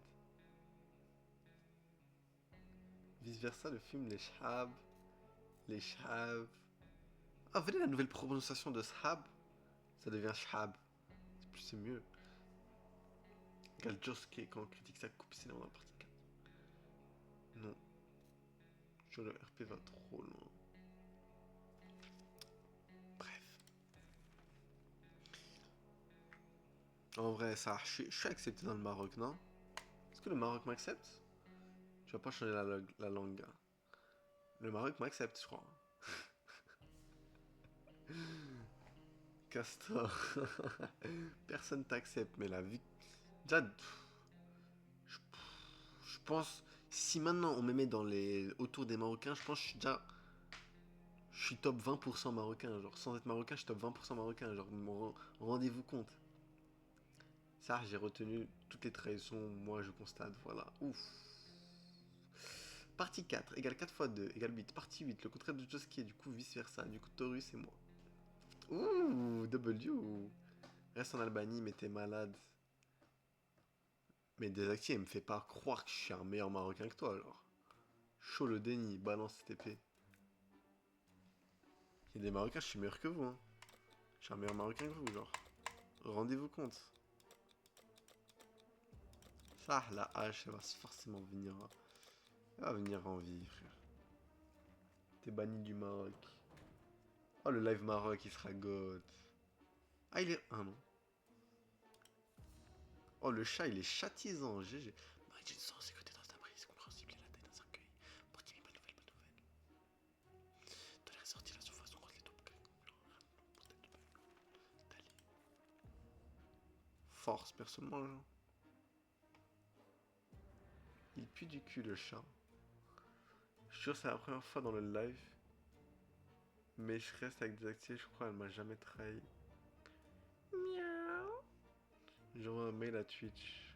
Speaker 1: Vice versa, le film Les Shab. Les Shab. Ah, venez la nouvelle prononciation de Shab. Ça devient Shab. C'est mieux. Regarde Josuke quand on critique sa coupe cinéma dans la partie 4. Non. Le RP va trop loin. Bref. En vrai, ça, je suis accepté dans le Maroc, non? Est-ce que le Maroc m'accepte? Je vais pas changer la langue. Le Maroc m'accepte, je crois. Castor. Personne t'accepte, mais la vie. Déjà, je, je pense. Si maintenant on me met dans les autour des Marocains, je pense que je suis déjà. Je suis top 20% marocain. Genre, sans être marocain, je suis top 20% marocain. Genre, rendez-vous compte. Ça, j'ai retenu toutes les trahisons. Moi, je constate. Voilà. Ouf. Partie 4 égale 4 fois 2 égale 8. Partie 8, le contraire de Josuke, du coup vice versa. Du coup, Taurus et moi. Ouh, W. Reste en Albanie, mais t'es malade. Mais désactivé, me fait pas croire que je suis un meilleur Marocain que toi, alors. Chaud le déni, balance cette épée. Il y a des Marocains, je suis meilleur que vous, hein. Je suis un meilleur Marocain que vous, genre. Rendez-vous compte. Ça, la hache, elle va forcément venir. Elle va venir en vie, frère. T'es banni du Maroc. Oh, le live Maroc, il sera god. Ah, il est. Ah non. Oh, le chat, il est chatisant. GG. Marie Jane sans sécurité dans sa prise, compréhensible, et la tête d'un cercueil. Pour dire bonne nouvelle, bonne nouvelle. Dans les ressorties, la surface, on croise les taupes. D'aller. Force, personnellement, genre. Il pue du cul, le chat. Je suis sûr que c'est la première fois dans le live. Mais je reste avec des actifs, je crois, elle m'a jamais trahi. Miaou. J'envoie un mail à Twitch.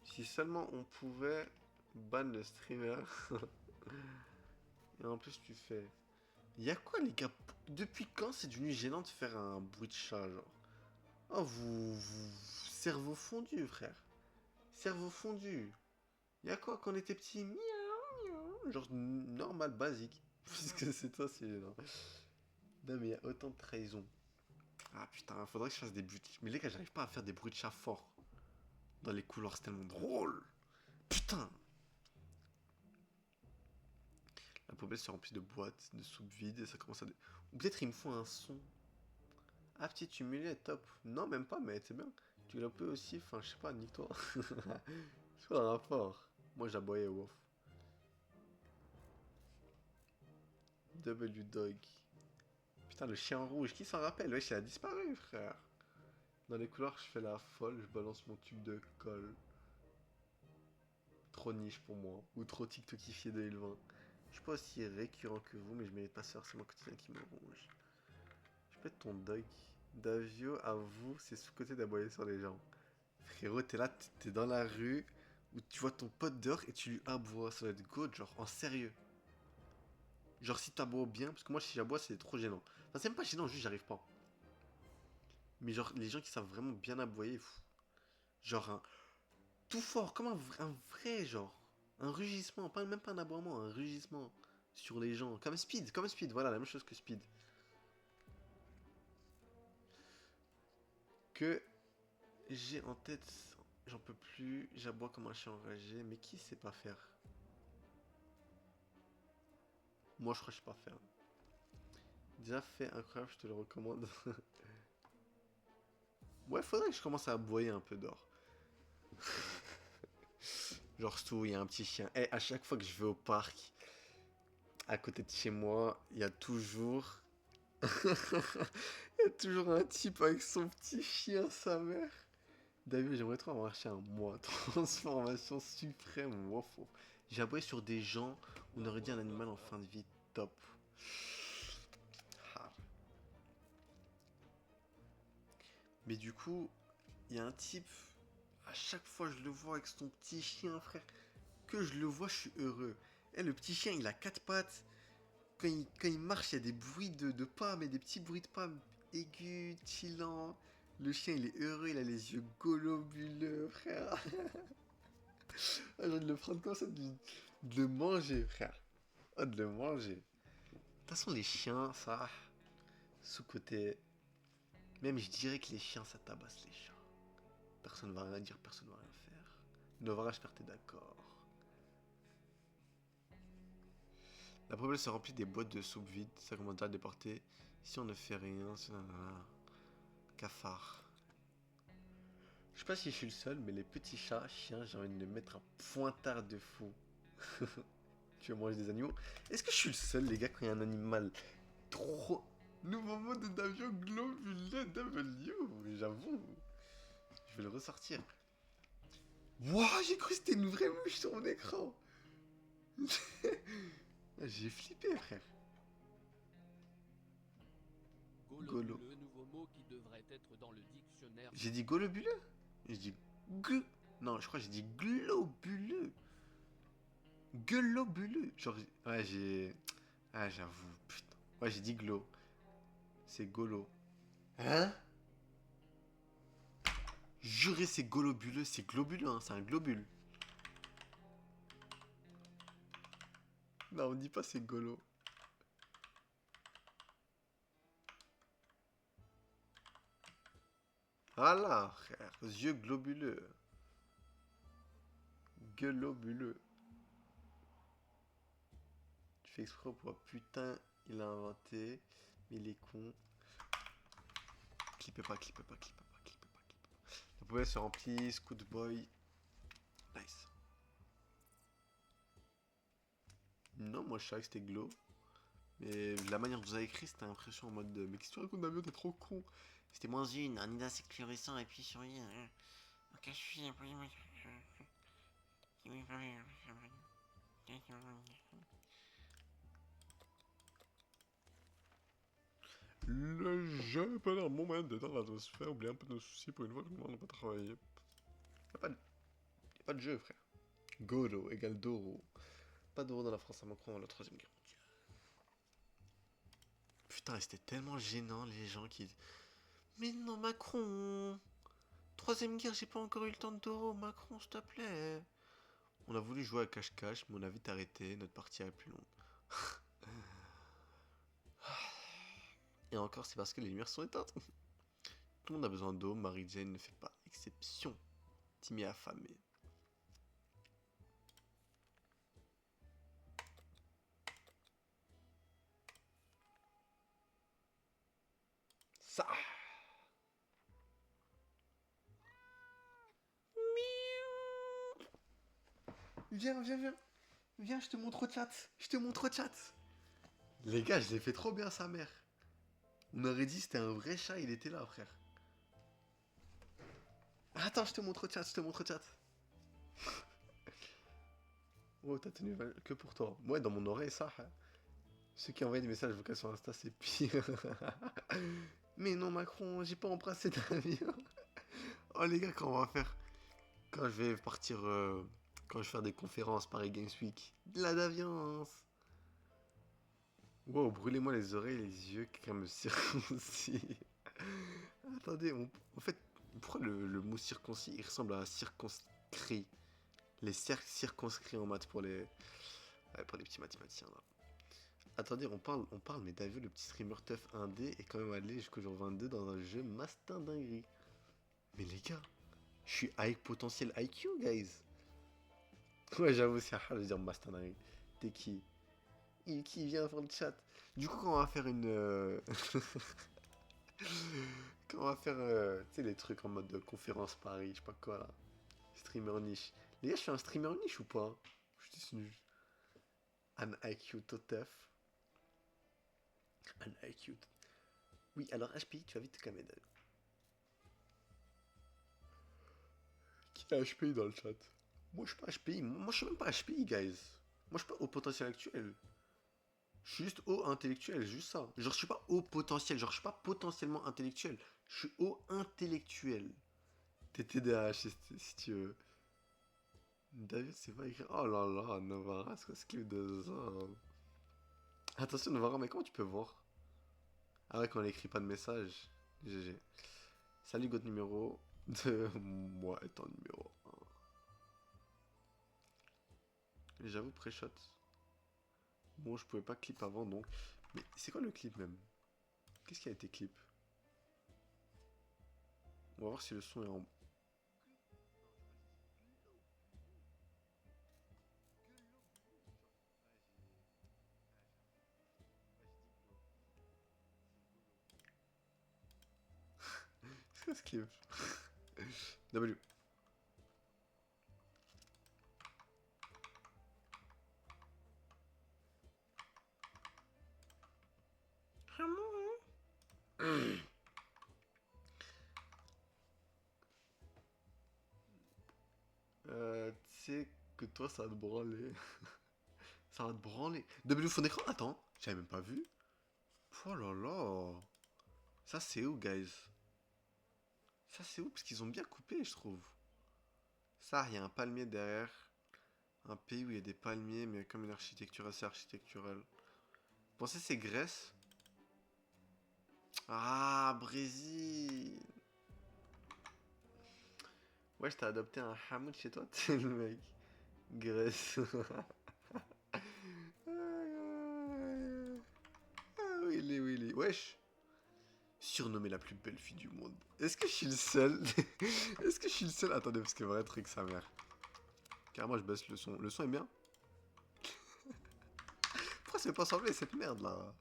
Speaker 1: Si seulement on pouvait ban le streamer. Et en plus tu fais. Y'a quoi les gars? Depuis quand c'est devenu gênant de faire un bruit de chat genre? Oh cerveau fondu frère. Cerveau fondu. Y'a quoi quand on était petit? Miaou miaou. Genre normal basique. Puisque c'est toi c'est gênant. Non mais y'a autant de trahison. Ah putain, faudrait que je fasse des bruits. Mais les gars, j'arrive pas à faire des bruits de chat forts. Dans les couloirs, c'est tellement drôle. Putain. La poubelle se remplit de boîtes, de soupe vide et ça commence à... Ou peut-être il me faut un son. Ah petit, tu mulet, top. Non, même pas, mais c'est bien. Tu l'as peu aussi, enfin, je sais pas, nique-toi. C'est pas un rapport. Moi, j'aboyais, wouf. W Dog. Putain, le chien rouge, qui s'en rappelle? Wesh, il a disparu, frère. Dans les couloirs, je fais la folle, je balance mon tube de colle. Trop niche pour moi, ou trop TikTokifié 2020. Je suis pas aussi récurrent que vous, mais je mérite pas ce harcèlement quotidien qui me ronge. Je peux être ton dog. Davio, avoue, c'est sous-côté d'aboyer sur les gens. Frérot, t'es là, t'es dans la rue, où tu vois ton pote dehors et tu lui aboies. Ça va être good, genre, en sérieux. Genre, si t'aboies bien, parce que moi, si j'aboie, c'est trop gênant. Enfin, c'est même pas gênant, juste j'arrive pas. Mais genre, les gens qui savent vraiment bien aboyer, genre, tout fort, comme un vrai, genre. Un rugissement, même pas un aboiement, un rugissement sur les gens. Comme Speed, voilà, la même chose que Speed. Que j'ai en tête, j'en peux plus, j'aboie comme un chien enragé, mais qui sait pas faire? Moi, je crois que je sais pas faire. Déjà fait incroyable, je te le recommande. Ouais, faudrait que je commence à aboyer un peu d'or. Genre, surtout, il y a un petit chien. Et à chaque fois que je vais au parc, à côté de chez moi, il y a toujours. Il y a toujours un type avec son petit chien, sa mère. David, j'aimerais trop avoir un chien, moi. Transformation suprême, wow. J'ai aboyé sur des gens, on aurait dit un animal en fin de vie, top. Ah. Mais du coup, il y a un type, à chaque fois je le vois avec son petit chien, frère, que je le vois, je suis heureux. Et le petit chien, il a quatre pattes. Quand il marche, il y a des bruits de pas, mais des petits bruits de pas aigus, chillants. Le chien, il est heureux, il a les yeux globuleux, frère. Ah, j'ai envie de le prendre comme ça, de le manger, frère. Oh, de le manger. De toute façon, les chiens, ça, sous-côté. Même je dirais que les chiens, ça tabasse les chats. Personne va rien dire, personne va rien faire. Novara, j'espère que t'es d'accord. La poubelle se remplit des boîtes de soupe vides, ça commence à déporter. Si on ne fait rien, c'est un cafard. Je sais pas si je suis le seul, mais les petits chats, chiens, j'ai envie de les mettre un pointard de fou. Tu veux manger des animaux? Est-ce que je suis le seul, les gars, quand il y a un animal trop... Nouveau mode d'avion globuleux W, j'avoue. Je vais le ressortir. Wouah, j'ai cru que c'était une vraie mouche sur mon écran. J'ai flippé, frère. Golo.
Speaker 2: Le nouveau mot qui devrait être dans le dictionnaire.
Speaker 1: J'ai dit globuleux? J'ai dit gu... Non, je crois que j'ai dit globuleux. Globuleux. Genre, ouais, j'ai... Ah, j'avoue, putain. Ouais, j'ai dit glo. C'est golo. Hein? Juré, c'est globuleux. C'est globuleux, hein. C'est un globule. Non, on dit pas c'est golo. Voilà, frère. Yeux globuleux. Globuleux. Tu fais exprès pour putain, il a inventé. Mais il est con. Clippez pas, clippez pas, clippez pas, clippez pas, clippez pas. La poubelle se remplit, Scoot Boy. Nice. Non, moi je savais que c'était glow. Mais la manière dont vous avez écrit, c'était l'impression en mode de, mais qu'est-ce que tu racontes, Damien, t'es trop con. C'était moins une, un insecte fluorescent et puis sur rien. Ok, je suis. Le jeu est pas un moment de dans l'atmosphère, oublier un peu nos soucis pour une fois que nous n'avons pas travaillé. Y'a pas de jeu, frère. Goro égale Doro. Pas Doro dans la France à Macron dans la troisième guerre mondiale. Putain, c'était tellement gênant les gens qui... Mais non, Macron. Troisième guerre, j'ai pas encore eu le temps de Doro. Macron, s'il te plaît. On a voulu jouer à cache-cache, mais on a vite arrêté. Notre partie est plus longue. Et encore, c'est parce que les lumières sont éteintes. Tout le monde a besoin d'eau. Mary-Jane ne fait pas exception. Timmy affamé. Ça. Viens, viens, viens. Viens, je te montre au chat. Je te montre au chat. Les gars, je l'ai fait trop bien, sa mère. On aurait dit c'était un vrai chat, il était là, frère. Attends, je te montre au chat, je te montre au chat. Oh, t'as tenu que pour toi. Moi, dans mon oreille, ça. Hein. Ceux qui envoient des messages vocaux sur Insta, c'est pire. Mais non, Macron, j'ai pas embrassé d'avion. Oh, les gars, quand on va faire. Quand je vais partir. Quand je vais faire des conférences Paris Games Week. La d'aviance. Wow, brûlez-moi les oreilles, les yeux, quelqu'un me circoncis. Attendez, en fait, pourquoi le mot circoncis, il ressemble à circonscrit? Les cercles circonscrits en maths pour les petits mathématiciens là. Attendez, on parle, mais t'as vu le petit streamer Teuf 1D est quand même allé jusqu'au jour 22 dans un jeu Master dinguerie. Mais les gars, je suis avec potentiel IQ, guys. Ouais, j'avoue, c'est rare de dire Master dinguerie. T'es qui? Qui vient faire le chat? Du coup, quand on va faire une. Quand on va faire, tu sais, les trucs en mode de conférence Paris, je sais pas quoi là. Streamer niche. Les gars, je suis un streamer niche ou pas? Je dis juste un IQ tout tough. Un IQ. Oui, alors HPI, tu vas vite te calmer d'ailleurs. Qui a HPI dans le chat? Moi, je suis pas HPI. Moi, je suis même pas HPI, guys. Moi, je suis pas au potentiel actuel. Je suis juste haut intellectuel, juste ça. Genre, je suis pas haut potentiel. Genre, je suis pas potentiellement intellectuel. Je suis haut intellectuel. T'es TDAH si tu veux. David, c'est pas écrit. Oh là là, Novara, c'est quoi ce clip de ça? Attention, Novara, mais comment tu peux voir? Ah ouais, quand on écrit pas de message. GG. Salut, God numéro de moi étant numéro 1. J'avoue, pré-shot. Bon, je pouvais pas clip avant donc. Mais c'est quoi le clip même? Qu'est-ce qui a été clip? On va voir si le son est en. C'est quoi ce clip? W. Tu sais que toi ça va te branler. Ça va te branler. W fond d'écran? Attends, j'avais même pas vu. Oh là là. Ça c'est où, guys? Ça c'est où? Parce qu'ils ont bien coupé, je trouve. Ça, il y a un palmier derrière. Un pays où il y a des palmiers, mais comme une architecture assez architecturale. Vous pensez que c'est Grèce? Ah, Brésil! Ouais, je t'ai adopté un hamoud chez toi, t'es le mec. Grèce. Ah, Willy, Willy. Wesh! Surnommée la plus belle fille du monde. Est-ce que je suis le seul? Est-ce que je suis le seul? Attendez, parce que vrai truc, sa mère. Carrément, je baisse le son. Le son est bien? Pourquoi ça fait pas sembler cette merde là?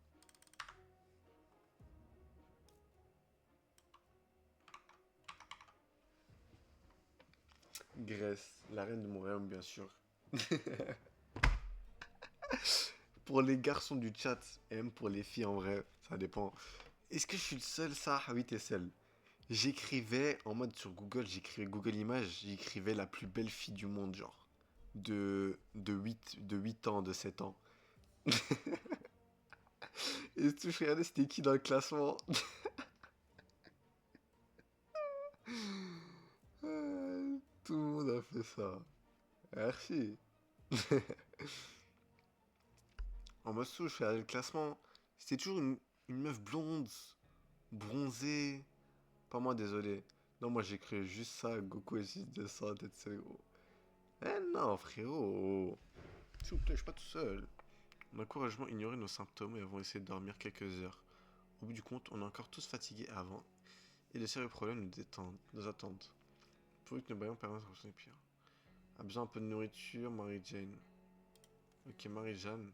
Speaker 1: Grèce, la reine de mon royaume, bien sûr. Pour les garçons du chat, et même pour les filles en vrai, ça dépend. Est-ce que je suis le seul, ça? Ah oui, t'es seul. J'écrivais en mode sur Google, j'écrivais Google Images, j'écrivais la plus belle fille du monde, genre. De 8 ans, de 7 ans. Et tout, je regardais c'était qui dans le classement. Tout le monde a fait ça. Merci. En mode sous, je regardais le classement. C'était toujours une meuf blonde, bronzée. Pas moi, désolé. Non, moi j'écris juste ça, Goku et 6200, Tetsuo. Eh non, frérot. S'il vous plaît, je suis pas tout seul. L'encouragement, ignorer nos symptômes et avons essayé de dormir quelques heures. Au bout du compte, on est encore tous fatigués avant, et de sérieux problèmes nous attendent. Pourvu que nos baillons permettent de ressentir pire. A besoin un peu de nourriture, Marie-Jane. Ok, Marie-Jeanne.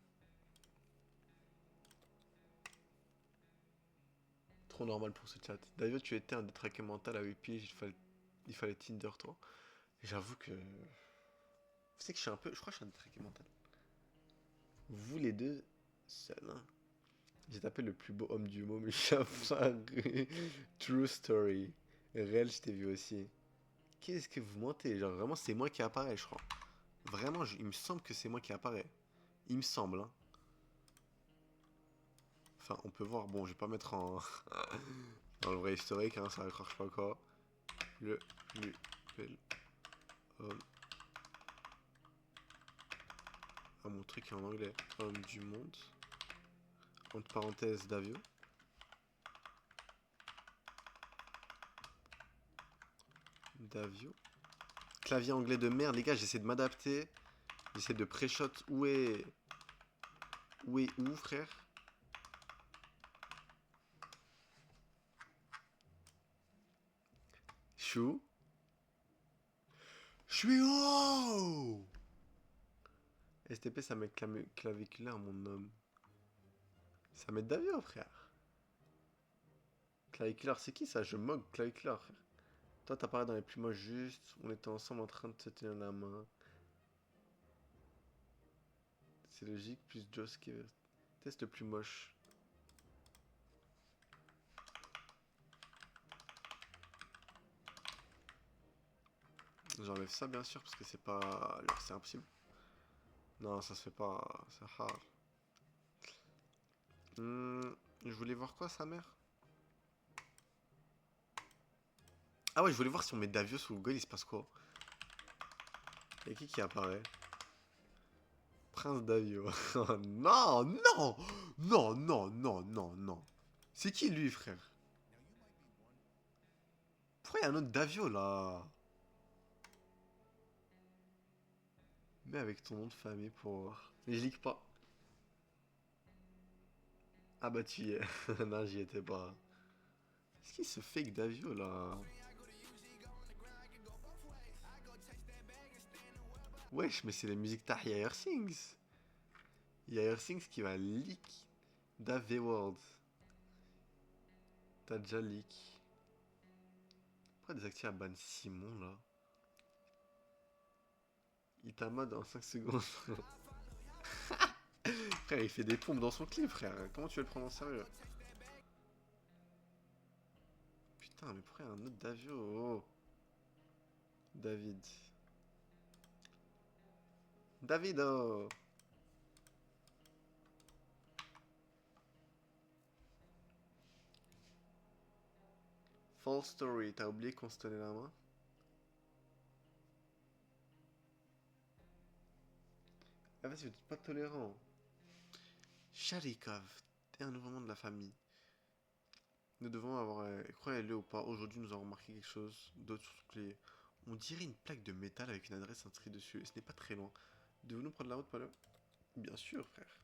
Speaker 1: Trop normal pour ce chat. David, tu étais un détraqué mental à 8 piges, il fallait Tinder, toi. J'avoue que. Vous savez que je suis un peu. Je crois que je suis un détraqué mental. Vous les deux, seuls, hein. J'ai tapé le plus beau homme du monde, mais Chafaré. True story. Réel, je t'ai vu aussi. Qu'est-ce que vous mentez? Genre, vraiment, c'est moi qui apparaît, je crois. Vraiment, il me semble que c'est moi qui apparaît. Il me semble, hein. Enfin, on peut voir. Bon, je vais pas mettre en. Dans le vrai historique, hein, ça raccroche pas encore. Le plus bel homme. Ah, mon truc est en anglais. Homme du monde. Entre parenthèses, Davio. Davio. Clavier anglais de merde, les gars, j'essaie de m'adapter. J'essaie de pré-shot. Où est. Où est où, frère? Chou. Je suis haut! STP, ça met claviculaire, mon homme. Ça met Davio, frère. Claviculaire, c'est qui ça? Je moque claviculaire, frère. Toi, t'apparais dans les plus moches juste. On était ensemble en train de se tenir la main. C'est logique, plus Joss qui teste le plus moche. J'enlève ça bien sûr parce que c'est pas. C'est impossible. Non, ça se fait pas. C'est hard. Je voulais voir quoi, sa mère? Ah ouais, je voulais voir si on met Davio sous Google, il se passe quoi? Et qui apparaît? Prince Davio. Oh non, non! Non, non, non, non, non. C'est qui lui, frère? Pourquoi il y a un autre Davio là? Mais avec ton nom de famille pour voir. Mais je lis pas. Ah bah tu y es. Non, j'y étais pas. Qu'est-ce qu'il se fake Davio là? Wesh, mais c'est la musique t'as Higher Things. Higher Things qui va leak Davey World. T'as déjà leak. Pourquoi désactiver la ban Simon là? Il t'a mode en 5 secondes. Frère, il fait des pompes dans son clip, frère. Comment tu vas le prendre en sérieux? Putain, mais pourquoi il y a un autre Davio? Oh. David. Davido! False story, t'as oublié qu'on se tenait la main? Ah vas-y, vous êtes pas tolérant. Sharikov, t'es un nouveau membre de la famille. Nous devons avoir, croyez-le ou pas, aujourd'hui nous avons remarqué quelque chose d'autre sur ce clé. On dirait une plaque de métal avec une adresse inscrite dessus, et ce n'est pas très loin. Devons-nous prendre la route, Paolo? Bien sûr, frère.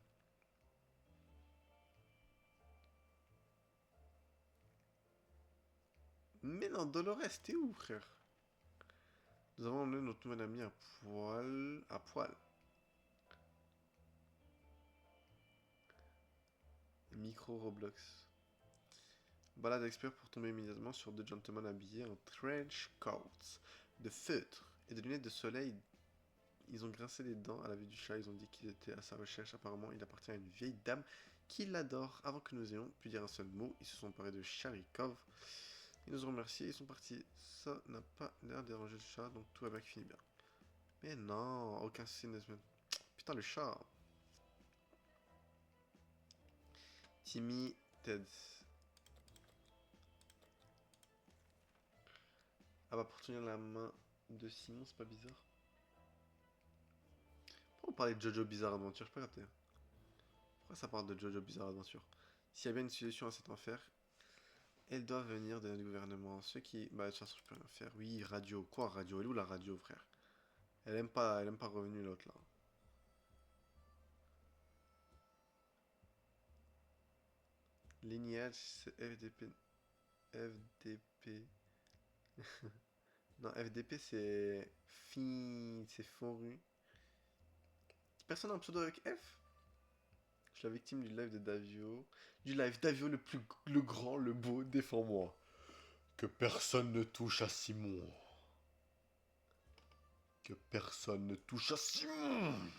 Speaker 1: Mais non, Dolores, t'es où, frère? Nous avons emmené notre nouvel ami à poil. À poil. Micro Roblox. Balade expert pour tomber immédiatement sur deux gentlemen habillés en trench coats, de feutre et de lunettes de soleil. Ils ont grincé les dents à la vue du chat, ils ont dit qu'ils étaient à sa recherche. Apparemment, il appartient à une vieille dame qui l'adore. Avant que nous ayons pu dire un seul mot, ils se sont parés de Sharikov. Ils nous ont remerciés et ils sont partis. Ça n'a pas l'air de déranger le chat, donc tout va bien qui finit bien. Mais non, aucun souci, Nesmond. Putain, le chat. Timmy, Ted. Ah bah pour tenir la main de Simon, c'est pas bizarre. Pourquoi on parlait de Jojo Bizarre Adventure? Je peux pas capter. Pourquoi ça parle de Jojo Bizarre Adventure? S'il y a bien une solution à cet enfer, elle doit venir du gouvernement. Ceux qui... Bah de toute façon je peux rien faire. Oui, radio. Quoi radio? Elle est où la radio, frère? Elle aime pas revenu l'autre là. Lignage, c'est FDP. FDP. Non, FDP c'est... C'est Foru. Personne n'a un pseudo avec F? Je suis la victime du live de Davio. Du live Davio le grand, le beau, défends-moi. Que personne ne touche à Simon. Que personne ne touche à Simon.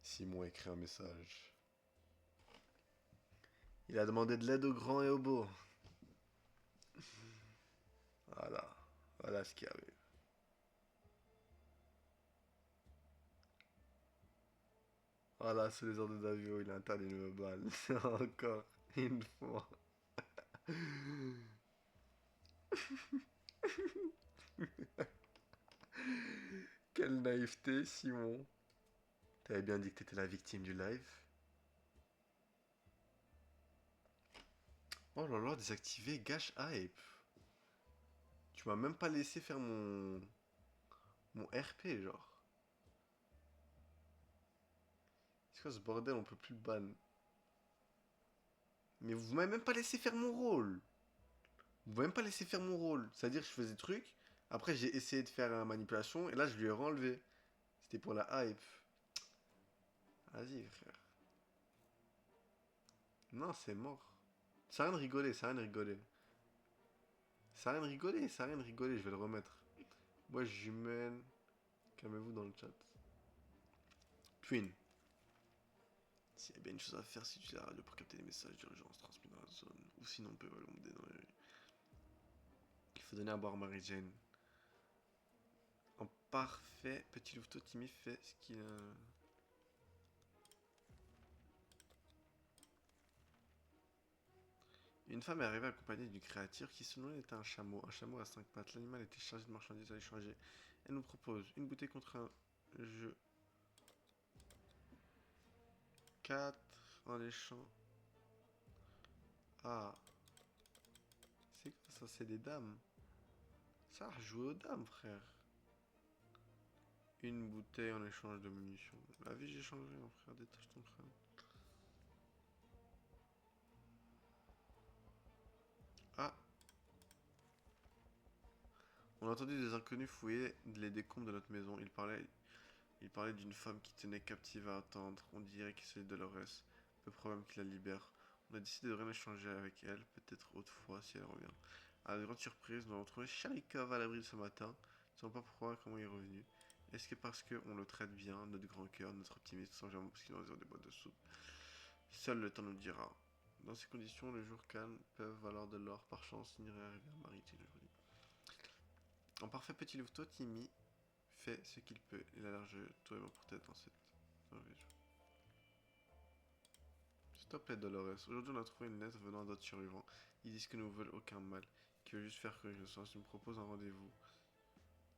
Speaker 1: Simon a écrit un message. Il a demandé de l'aide au grand et au beau. Voilà. Voilà ce qui arrive. Voilà, c'est les ordres de Davio. Il a interdit de me balle. Encore une fois. Quelle naïveté, Simon. T'avais bien dit que t'étais la victime du live. Oh là là, désactiver gâche hype. Tu m'as même pas laissé faire mon RP, genre. C'est quoi ce bordel, on peut plus le ban. Mais vous m'avez même pas laissé faire mon rôle. Vous m'avez même pas laissé faire mon rôle. C'est-à-dire que je faisais des trucs. Après, j'ai essayé de faire la manipulation. Et là, je lui ai renlevé. C'était pour la hype. Vas-y, frère. Non, c'est mort. Ça a rien de rigoler, ça a rien de rigoler. Ça a rien de rigoler, ça a rien de rigoler. Je vais le remettre. Moi, jumelle. Calmez-vous dans le chat. Twin. S'il y a bien une chose à faire, c'est utiliser la radio pour capter les messages d'urgence transmis dans la zone. Ou sinon, on peut vagabonder dans les rues. Il faut donner à boire Mary-Jane. En parfait petit louveteau, Timmy fait ce qu'il a. Une femme est arrivée accompagnée d'une créature qui selon elle était un chameau à 5 pattes. L'animal était chargé de marchandises à échanger. Elle nous propose une bouteille contre un jeu 4 en échange. Ah, c'est quoi ça? C'est des dames. Ça a joué aux dames, frère. Une bouteille en échange de munitions. La vie, j'ai changé, mon frère. Détache ton crâne. Ah, on a entendu des inconnus fouiller les décombres de notre maison. Ils parlaient d'une femme qui tenait captive à attendre. On dirait qu'il s'agit de Dolores. Peu probable qu'il la libère. On a décidé de rien échanger avec elle, peut-être autrefois si elle revient. À la grande surprise, nous avons trouvé Sharikov à l'abri ce matin. Nous ne savons pas pourquoi, comment il est revenu. Est-ce que parce qu'on le traite bien, notre grand cœur, notre optimisme, sans jamais parce qu'il nous des boîtes de soupe? Seul le temps nous le dira. Dans ces conditions, les jours calmes peuvent valoir de l'or. Par chance, il n'irait arriver à Marie-Jane aujourd'hui. En parfait petit louveteau, Timmy fait ce qu'il peut. Il a l'air de tout et bien pour tête dans cette mauvaise journée. S'il te plaît, Dolores. Aujourd'hui, on a trouvé une lettre venant d'autres survivants. Ils disent qu'ils ne nous veulent aucun mal, qu'ils veulent juste faire connaissance. Ils nous proposent un rendez-vous.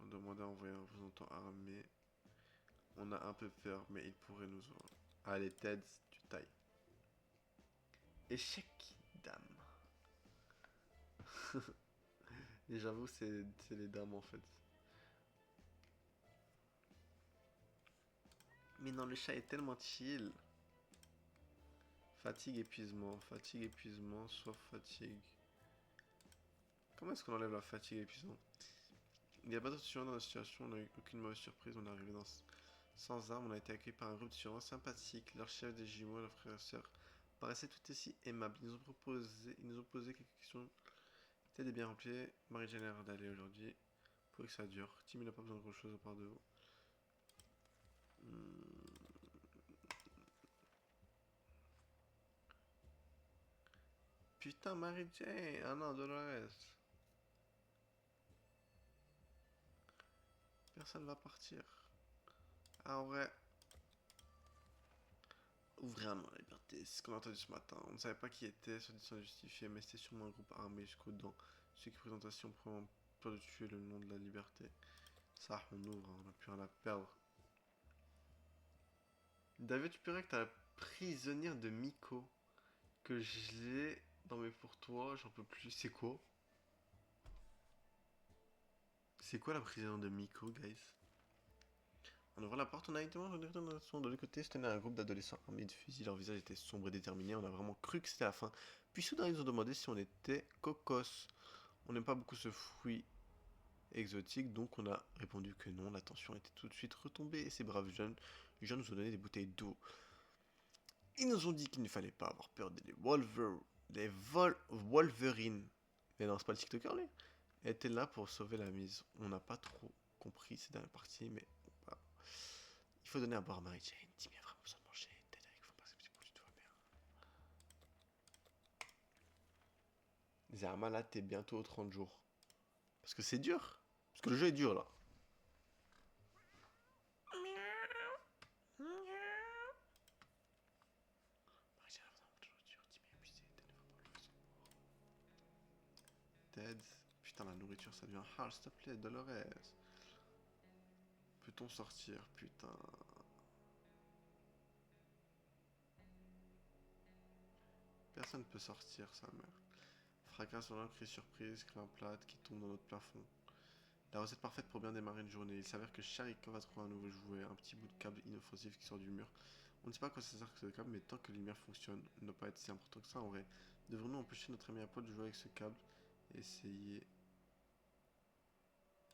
Speaker 1: On demande à envoyer un représentant armé. On a un peu peur, mais il pourrait nous envoyer. Allez, Ted, tu tailles. Échec, dame. Et j'avoue, c'est les dames en fait. Mais non, le chat est tellement chill. Fatigue, épuisement, soif, fatigue. Comment est-ce qu'on enlève la fatigue et l'épuisement? Il n'y a pas d'autre survivants dans la situation, on n'a eu aucune mauvaise surprise, on est arrivé sans armes, on a été accueillis par un groupe de survivants sympathiques, leur chef des jumeaux, leurs frères et sœurs, paraissaient tout aussi aimables. Ils nous ont posé quelques questions. Ted est bien rempli, Marie-Jane a l'air d'aller aujourd'hui, pour que ça dure. Timmy n'a pas besoin de grand chose à part de vous. Putain, Marie-Jane! Ah non, Dolores! Personne va partir. Ah, en vrai. Vraiment, la liberté, c'est ce qu'on a entendu ce matin. On ne savait pas qui était, soit dit sans justifier, mais c'était sûrement un groupe armé jusqu'aux dents. Ceux qui présentation probablement peur de tuer le nom de la liberté. Ça, on ouvre, hein, on n'a plus rien à perdre. David, tu peux que t'as la prisonnière de Miko. Que je l'ai dans mes pour toi, j'en peux plus. C'est quoi? C'est quoi la prisonnière de Miko, guys? En ouvrant la porte, on a directement de l'autre côté se tenait un groupe d'adolescents armés de fusils. Leur visage était sombre et déterminé. On a vraiment cru que c'était la fin. Puis soudain, ils ont demandé si on était cocos. On n'aime pas beaucoup ce fruit exotique, donc on a répondu que non. La tension était tout de suite retombée et ces braves jeunes nous ont donné des bouteilles d'eau. Ils nous ont dit qu'il ne fallait pas avoir peur des Wolverine. Mais non, c'est pas le TikToker, lui. Elle était là pour sauver la mise. On n'a pas trop compris ces dernières parties, mais bah, il faut donner à boire à Mary Jane. Timmy a vraiment besoin de manger. T'aides avec, faut pas que tout va bien. Zerma, là, t'es bientôt aux 30 jours. Parce que c'est dur. Parce que le jeu est dur, là. Ted. Putain, la nourriture, ça devient hard. S'il te plaît, Dolores. Peut-on sortir? Putain. Personne ne peut sortir, sa mère. Fracas sur un cri surprise, crème plate qui tombe dans notre plafond. La recette parfaite pour bien démarrer une journée. Il s'avère que Sharikov va trouver un nouveau jouet, un petit bout de câble inoffensif qui sort du mur. On ne sait pas à quoi ça sert ce câble, mais tant que la lumière fonctionne, ne doit pas être si important que ça en vrai. Devrions-nous empêcher notre ami Apple de jouer avec ce câble? Essayer.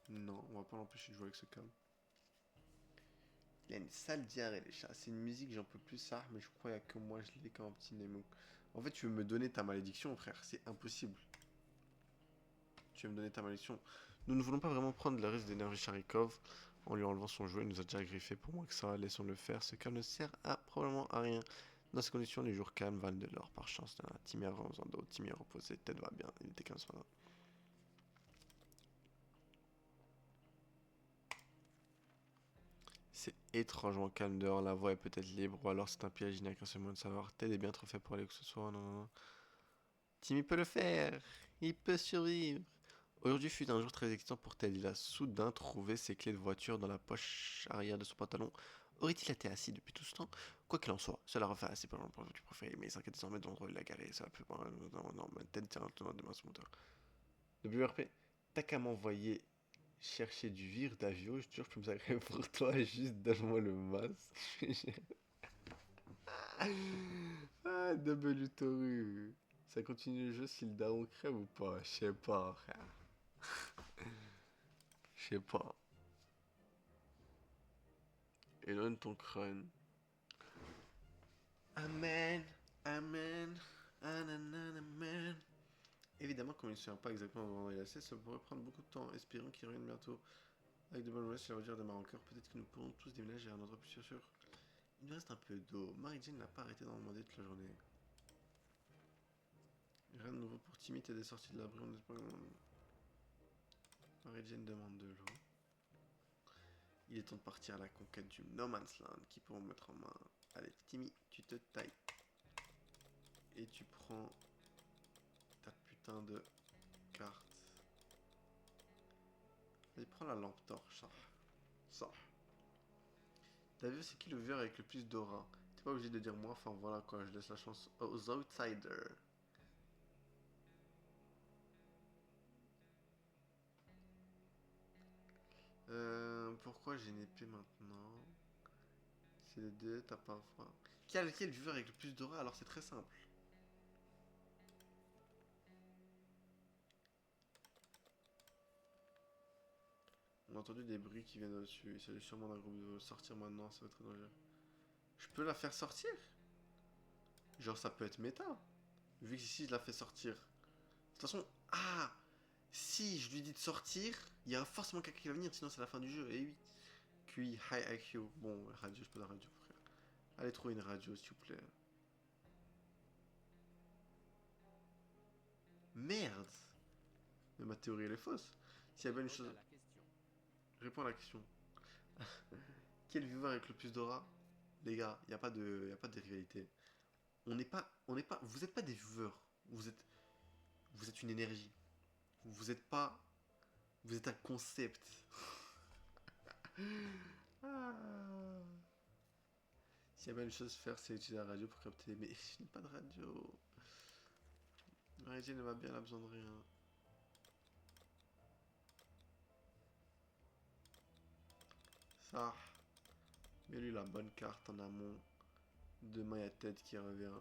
Speaker 1: Non, on va pas l'empêcher de jouer avec ce câble. Il a une sale diarrhée, les chats. C'est une musique, j'en peux plus ça, mais je crois qu'il n'y a que moi, je l'ai comme un petit Nemo. En fait, tu veux me donner ta malédiction, frère. C'est impossible. Tu veux me donner ta malédiction. Nous ne voulons pas vraiment prendre le risque d'énerver Sharikov en lui enlevant son jouet. Il nous a déjà griffé pour moins que ça. Laissons-le faire. Ce câble ne sert probablement à rien. Dans ces conditions, les jours calmes valent de l'or. Par chance, Timmy a vraiment besoin d'eau. Timmy a reposé. Tête va bien. Il était 15 fois. C'est étrangement calme dehors. La voie est peut-être libre. Ou alors c'est un piège. Il n'y a qu'un seul moyen de savoir. Ted est bien trop fait pour aller où que ce soit. Non, non, non. Timmy peut le faire. Il peut survivre. Aujourd'hui fut un jour très excitant pour Ted. Il a soudain trouvé ses clés de voiture dans la poche arrière de son pantalon. Aurait-il été assis depuis tout ce temps? Quoi qu'il en soit, cela refait assez pour l'endroit du préféré, mais il s'inquiète désormais de l'endroit où il l'a garé. Ça peut pas. Non, Ted tient demain son moteur. WRP, t'as qu'à m'envoyer chercher du vire d'Avio, je te jure, je peux me sacrer pour toi, juste donne-moi le masque. Ah, double Toru. Ça continue le jeu si le daron crève ou pas? Je sais pas, frère. Je sais pas. Éloigne ton crâne. Amen, amen, amen, amen. Évidemment, comme il ne se tient pas exactement avant la LAC, ça pourrait prendre beaucoup de temps. Espérons qu'il revienne bientôt. Avec de bonnes nouvelles sur la voiture de Marocain, peut-être que nous pourrons tous déménager à un endroit plus sûr. Il nous reste un peu d'eau. Mary-Jane n'a pas arrêté d'en demander toute la journée. Rien de nouveau pour Timmy, t'es des sorties de l'abri, on espère. Mary-Jane demande de l'eau. Il est temps de partir à la conquête du No Man's Land qui pourront mettre en main. Allez, Timmy, tu te tailles. Et tu prends ta putain de carte. Allez, prends la lampe torche, ça. T'as vu, c'est qui le viewer avec le plus d'aura? T'es pas obligé de dire moi, enfin voilà quoi, je laisse la chance aux outsiders. Pourquoi j'ai une épée maintenant? C'est les deux, t'as pas froid. Quel viewer avec le plus d'aura? Alors c'est très simple. On a entendu des bruits qui viennent au-dessus. Il s'agit sûrement d'un groupe de sortir maintenant, ça va être très dangereux. Je peux la faire sortir? Genre ça peut être méta. Vu que si je la fais sortir. De toute façon, ah, si je lui dis de sortir, il y a forcément quelqu'un qui va venir, sinon c'est la fin du jeu. Et oui. QI, high IQ. Bon, radio, je peux la radio, frère. Allez, trouver une radio, s'il vous plaît. Merde. Mais ma théorie, elle est fausse. S'il y avait une chose... Réponds à la question. Quel viewer avec le plus d'aura? Les gars, il n'y a pas de rivalité. Vous n'êtes pas des viewers. Vous êtes une énergie. Vous êtes pas, vous êtes un concept. Ah. S'il y avait une chose à faire, c'est utiliser la radio pour capter. Mais je n'ai pas de radio. La radio ne va bien, elle a besoin de rien. Ça. Mets-lui la bonne carte en amont. Demain, il y a tête qui revient.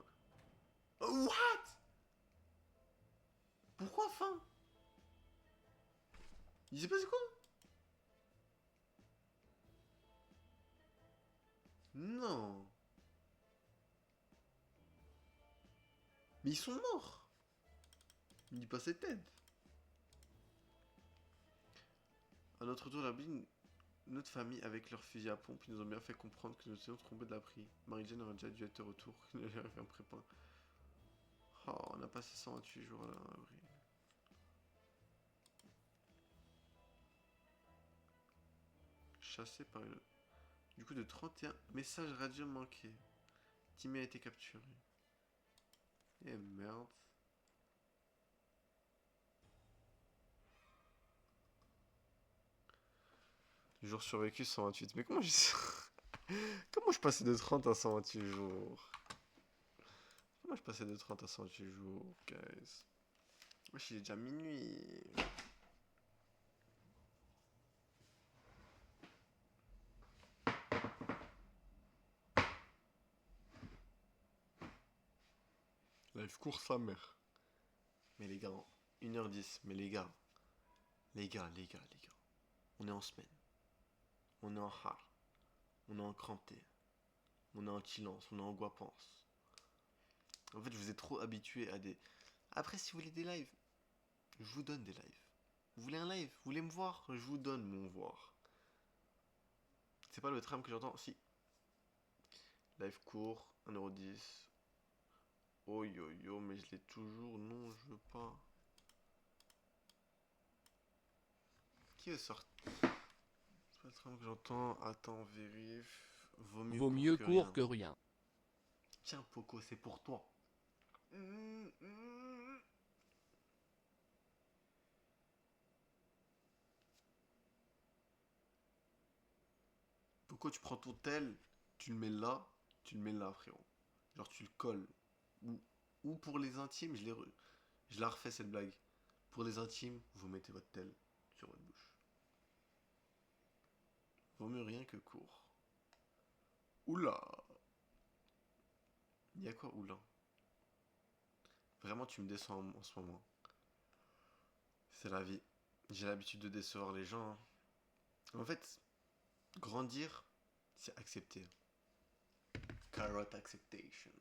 Speaker 1: Oh, what? Pourquoi fin? Il s'est passé quoi? Non. Mais ils sont morts. Il dit pas c'est tête. À notre tour, la bine, notre famille avec leur fusil à pompe, ils nous ont bien fait comprendre que nous étions trompés de la prix. Marie-Jane aurait déjà dû être de retour, qu'il ne lui avait un prépin. Oh, on a passé 128 jours là, en avril. Chassé par une... Du coup, de 31 messages radio manqués. Timmy a été capturé. Eh merde. Jour survécu 128. Mais comment j'ai... Comment je passais de 30 à 128 jours? Comment je passais de 30 à 128 jours, guys? Wesh, il est déjà minuit. Live court sa mère. Mais les gars, 1h10. Mais les gars. Les gars. On est en semaine. On est en hard. On est en cranté. On est en silence. On est en guapance. En fait, je vous ai trop habitué à des... Après, si vous voulez des lives, je vous donne des lives. Vous voulez un live? Vous voulez me voir? Je vous donne mon voir. C'est pas le tram que j'entends? Si. Live court, 1,10€. Oh yo yo, mais je l'ai toujours. Non, je veux pas. Qui veut sortir? C'est pas le tram que j'entends. Attends, vérifie.
Speaker 2: Vaut mieux court que rien.
Speaker 1: Tiens, Poco, c'est pour toi. Poco, tu prends ton tel, tu le mets là, frérot. Genre, tu le colles. Ou pour les intimes, je la refais cette blague. Pour les intimes, vous mettez votre tel sur votre bouche. Vaut mieux rien que court. Oula! Il y a quoi, oula? Vraiment, tu me déçois en ce moment. C'est la vie. J'ai l'habitude de décevoir les gens, hein. En fait, grandir, c'est accepter. Carrot acceptation.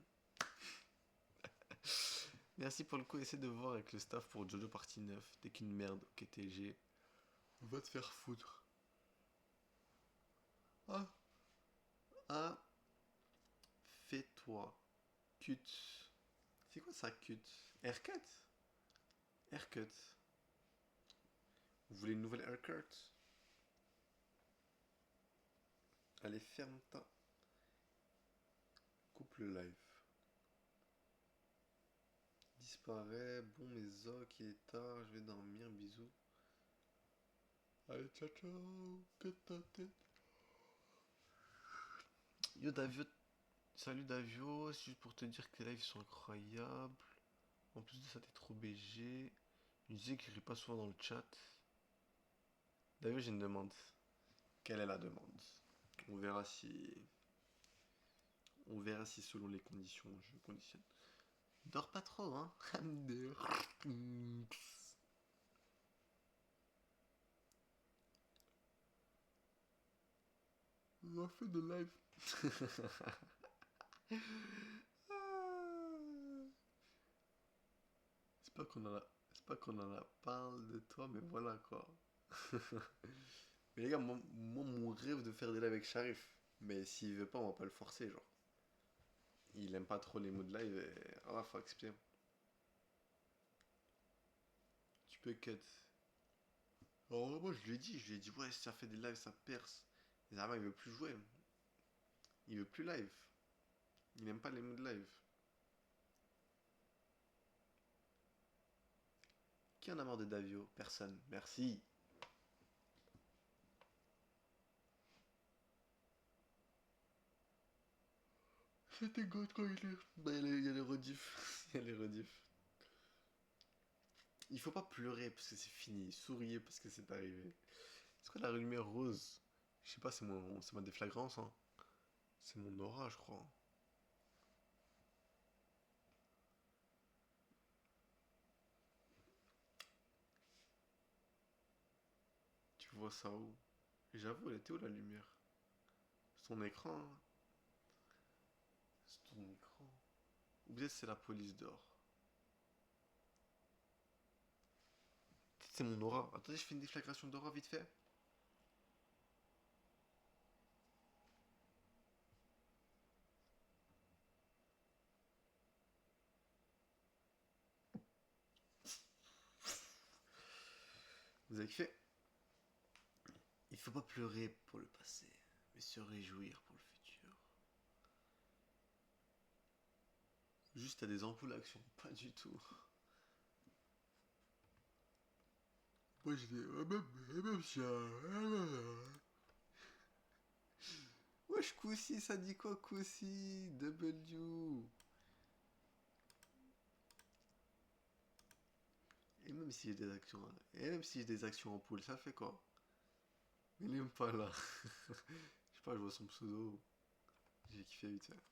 Speaker 1: Merci pour le coup, essaie de voir avec le staff pour Jojo partie 9. T'es qu'une merde, ok TG. Va te faire foutre. Ah, ah, fais-toi. Cut. C'est quoi ça, cut? Haircut? Haircut. Vous voulez une nouvelle haircut? Allez, ferme ta. Coupe le live. Disparaît. Bon, mes os, il est tard. Je vais dormir. Bisous. Allez, ciao, ciao. Que ta tête. Yo, Davio. Salut, Davio. C'est juste pour te dire que tes lives sont incroyables. En plus de ça, t'es trop BG. Je disais qu'il rit pas souvent dans le chat. Davio, j'ai une demande. Quelle est la demande? On verra si. On verra si selon les conditions je conditionne. Dors pas trop, hein. On a fait de live. C'est pas qu'on en a parle de toi, mais voilà quoi. Mais les gars, moi, mon rêve de faire des lives avec Sharif. Mais s'il veut pas, on va pas le forcer, genre. Il aime pas trop les mots de live et. Ah, faut accepter. Tu peux cut. Alors, moi, je lui ai dit, ouais, si ça fait des lives, ça perce. Et Zama, il veut plus jouer. Il veut plus live. Il n'aime pas les mots de live. Qui en a marre de Davio? Personne. Merci. C'était God quand il est. Bah, il y a les rediffs. Il y a les rediffs. Il faut pas pleurer parce que c'est fini. Souriez parce que c'est arrivé. C'est quoi la lumière rose? Je sais pas, c'est ma déflagrance, hein. C'est mon aura, je crois. Tu vois ça où? J'avoue, elle était où la lumière? C'est ton écran, hein. C'est ton écran. Ou peut-être c'est la police dehors. Peut-être c'est mon aura. Attendez, je fais une déflagration d'aura vite fait. Vous avez kiffé? Il faut pas pleurer pour le passé, mais se réjouir pour le futur. Juste à des ampoules d'action, pas du tout. Moi je dis, même si. Wesh, Koussi, ça dit quoi, Koussi? W. Et même si j'ai des actions. Et même si j'ai des actions en poule, ça fait quoi? Il aime pas là. Je sais pas, je vois son pseudo. J'ai kiffé vite fait.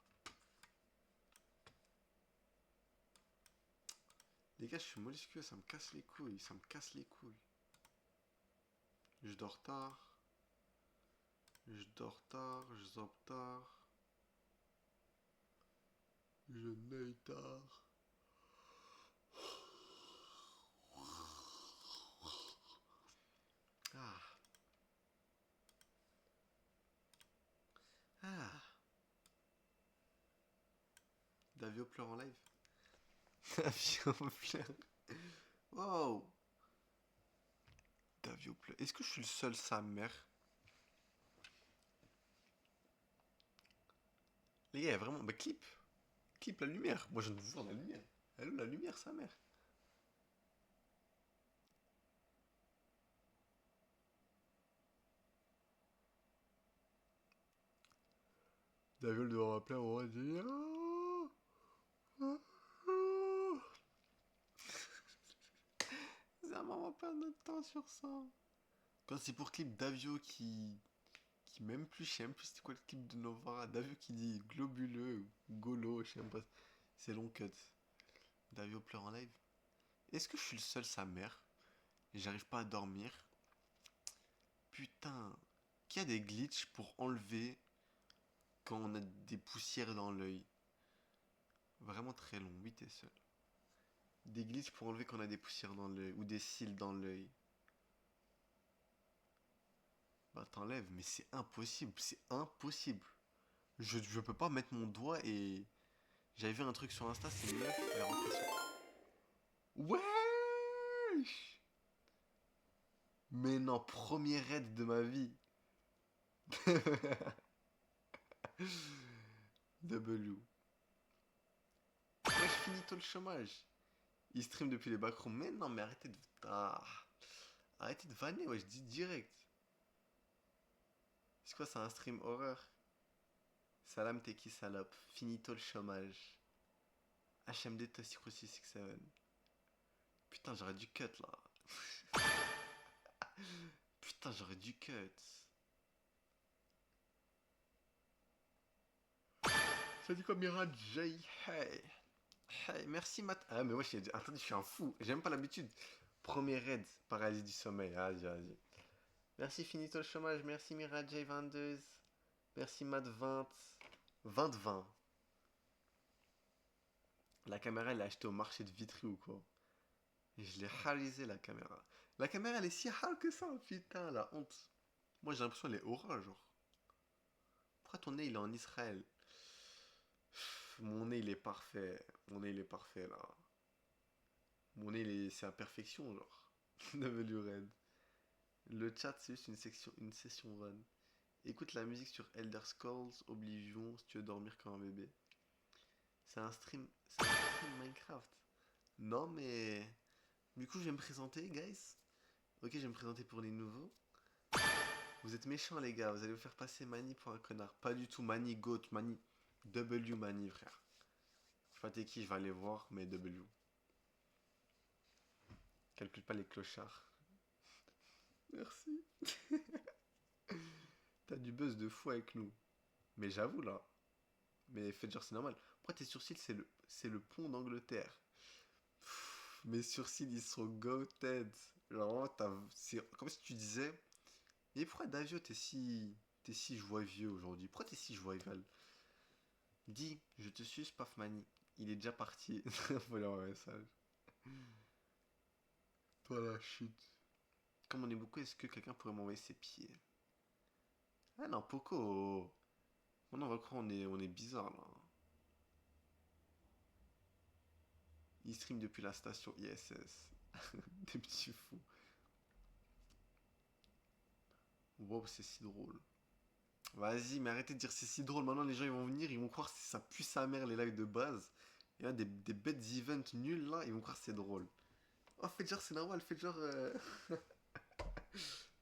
Speaker 1: Les gars, je suis mollusqueux, ça me casse les couilles, ça me casse les couilles. Je dors tard. Je dors tard, je zappe tard. Je naille tard. Ah. Ah. Davio pleure en live. Davio pleure. Wow. Davio pleure. Est-ce que je suis le seul sa mère? Les gars, vraiment. Bah, clip. Clip la lumière. Moi, je viens de voir la lumière. Elle est où la lumière, sa mère? Davio devant m'appeler à un moment, il dit. Ça va perdre notre temps sur ça. Quand c'est pour clip Davio qui Je sais même plus c'était quoi le clip de Novara. Davio qui dit globuleux ou golo, je sais même pas. C'est long cut. Davio pleure en live. Est-ce que je suis le seul sa mère? Et j'arrive pas à dormir. Putain. Qu'il y a des glitches pour enlever quand on a des poussières dans l'œil. Vraiment très long. Oui, t'es seul. Des glitches pour enlever quand on a des poussières dans l'œil. Ou des cils dans l'œil. Bah t'enlèves, mais c'est impossible. C'est impossible. Je peux pas mettre mon doigt et... J'avais vu un truc sur Insta, c'est une meuf, elle est rentrée sur... Wesh. Mais non, premier raid de ma vie. W. Ouais, je finis tôt le chômage. Il stream depuis les backrooms. Mais non, mais arrêtez de... Ah. Arrêtez de vanner, ouais, je dis direct. C'est quoi, c'est un stream horreur? Salam, t'es qui salope? Finito le chômage. HMD Toxic 667. Putain, j'aurais dû cut là. Putain, j'aurais dû cut. Ça dit quoi, Mira J? Hey. Hey, merci Matt. Ah, mais ouais, attendez, je suis un fou. J'ai même pas l'habitude. Premier raid, paralysie du sommeil. Vas-y, vas-y. Merci Finito le chômage. Merci Mira J 22. Merci Matt 20. 20. La caméra, elle l'a achetée au marché de Vitry ou quoi? Et je l'ai réalisé la caméra. La caméra, elle est si hard que ça, putain, la honte. Moi, j'ai l'impression qu'elle est aura, genre. Pourquoi ton nez, il est en Israël? Mon nez, il est parfait. Mon nez, il est parfait, là. Mon nez, c'est à perfection, genre. W Red. Le chat, c'est juste une session van. Écoute la musique sur Elder Scrolls Oblivion si tu veux dormir comme un bébé. C'est un stream Minecraft. Non, mais... Du coup, je vais me présenter, guys. Ok, je vais me présenter pour les nouveaux. Vous êtes méchants, les gars. Vous allez vous faire passer Mani pour un connard. Pas du tout. Mani, Goat, Mani. W Mani, frère. Je sais pas t'es qui, je vais aller voir, mais W. Calcule pas les clochards. Merci. T'as du buzz de fou avec nous. Mais j'avoue, là. Mais faites genre, c'est normal. Pourquoi tes sourcils, c'est le pont d'Angleterre? Mes sourcils, ils sont goated. Genre, c'est comme si tu disais... Mais pourquoi Davio, t'es si joyeux aujourd'hui? Pourquoi t'es si joyeux? Dis, je te suce, Pafmani. Il est déjà parti. Voilà un message. Toi la chute. Comme on est beaucoup, est-ce que quelqu'un pourrait m'envoyer ses pieds? Ah non, Poco. On va croire on est bizarre là. Il stream depuis la station ISS. Des petits fous. Wow, c'est si drôle. Vas-y, mais arrêtez de dire c'est si drôle. Maintenant, les gens ils vont venir, ils vont croire que ça pue sa mère les lives de base. Et là, des bêtes events nuls là, ils vont croire que c'est drôle. Oh, faites genre, c'est normal, faites genre.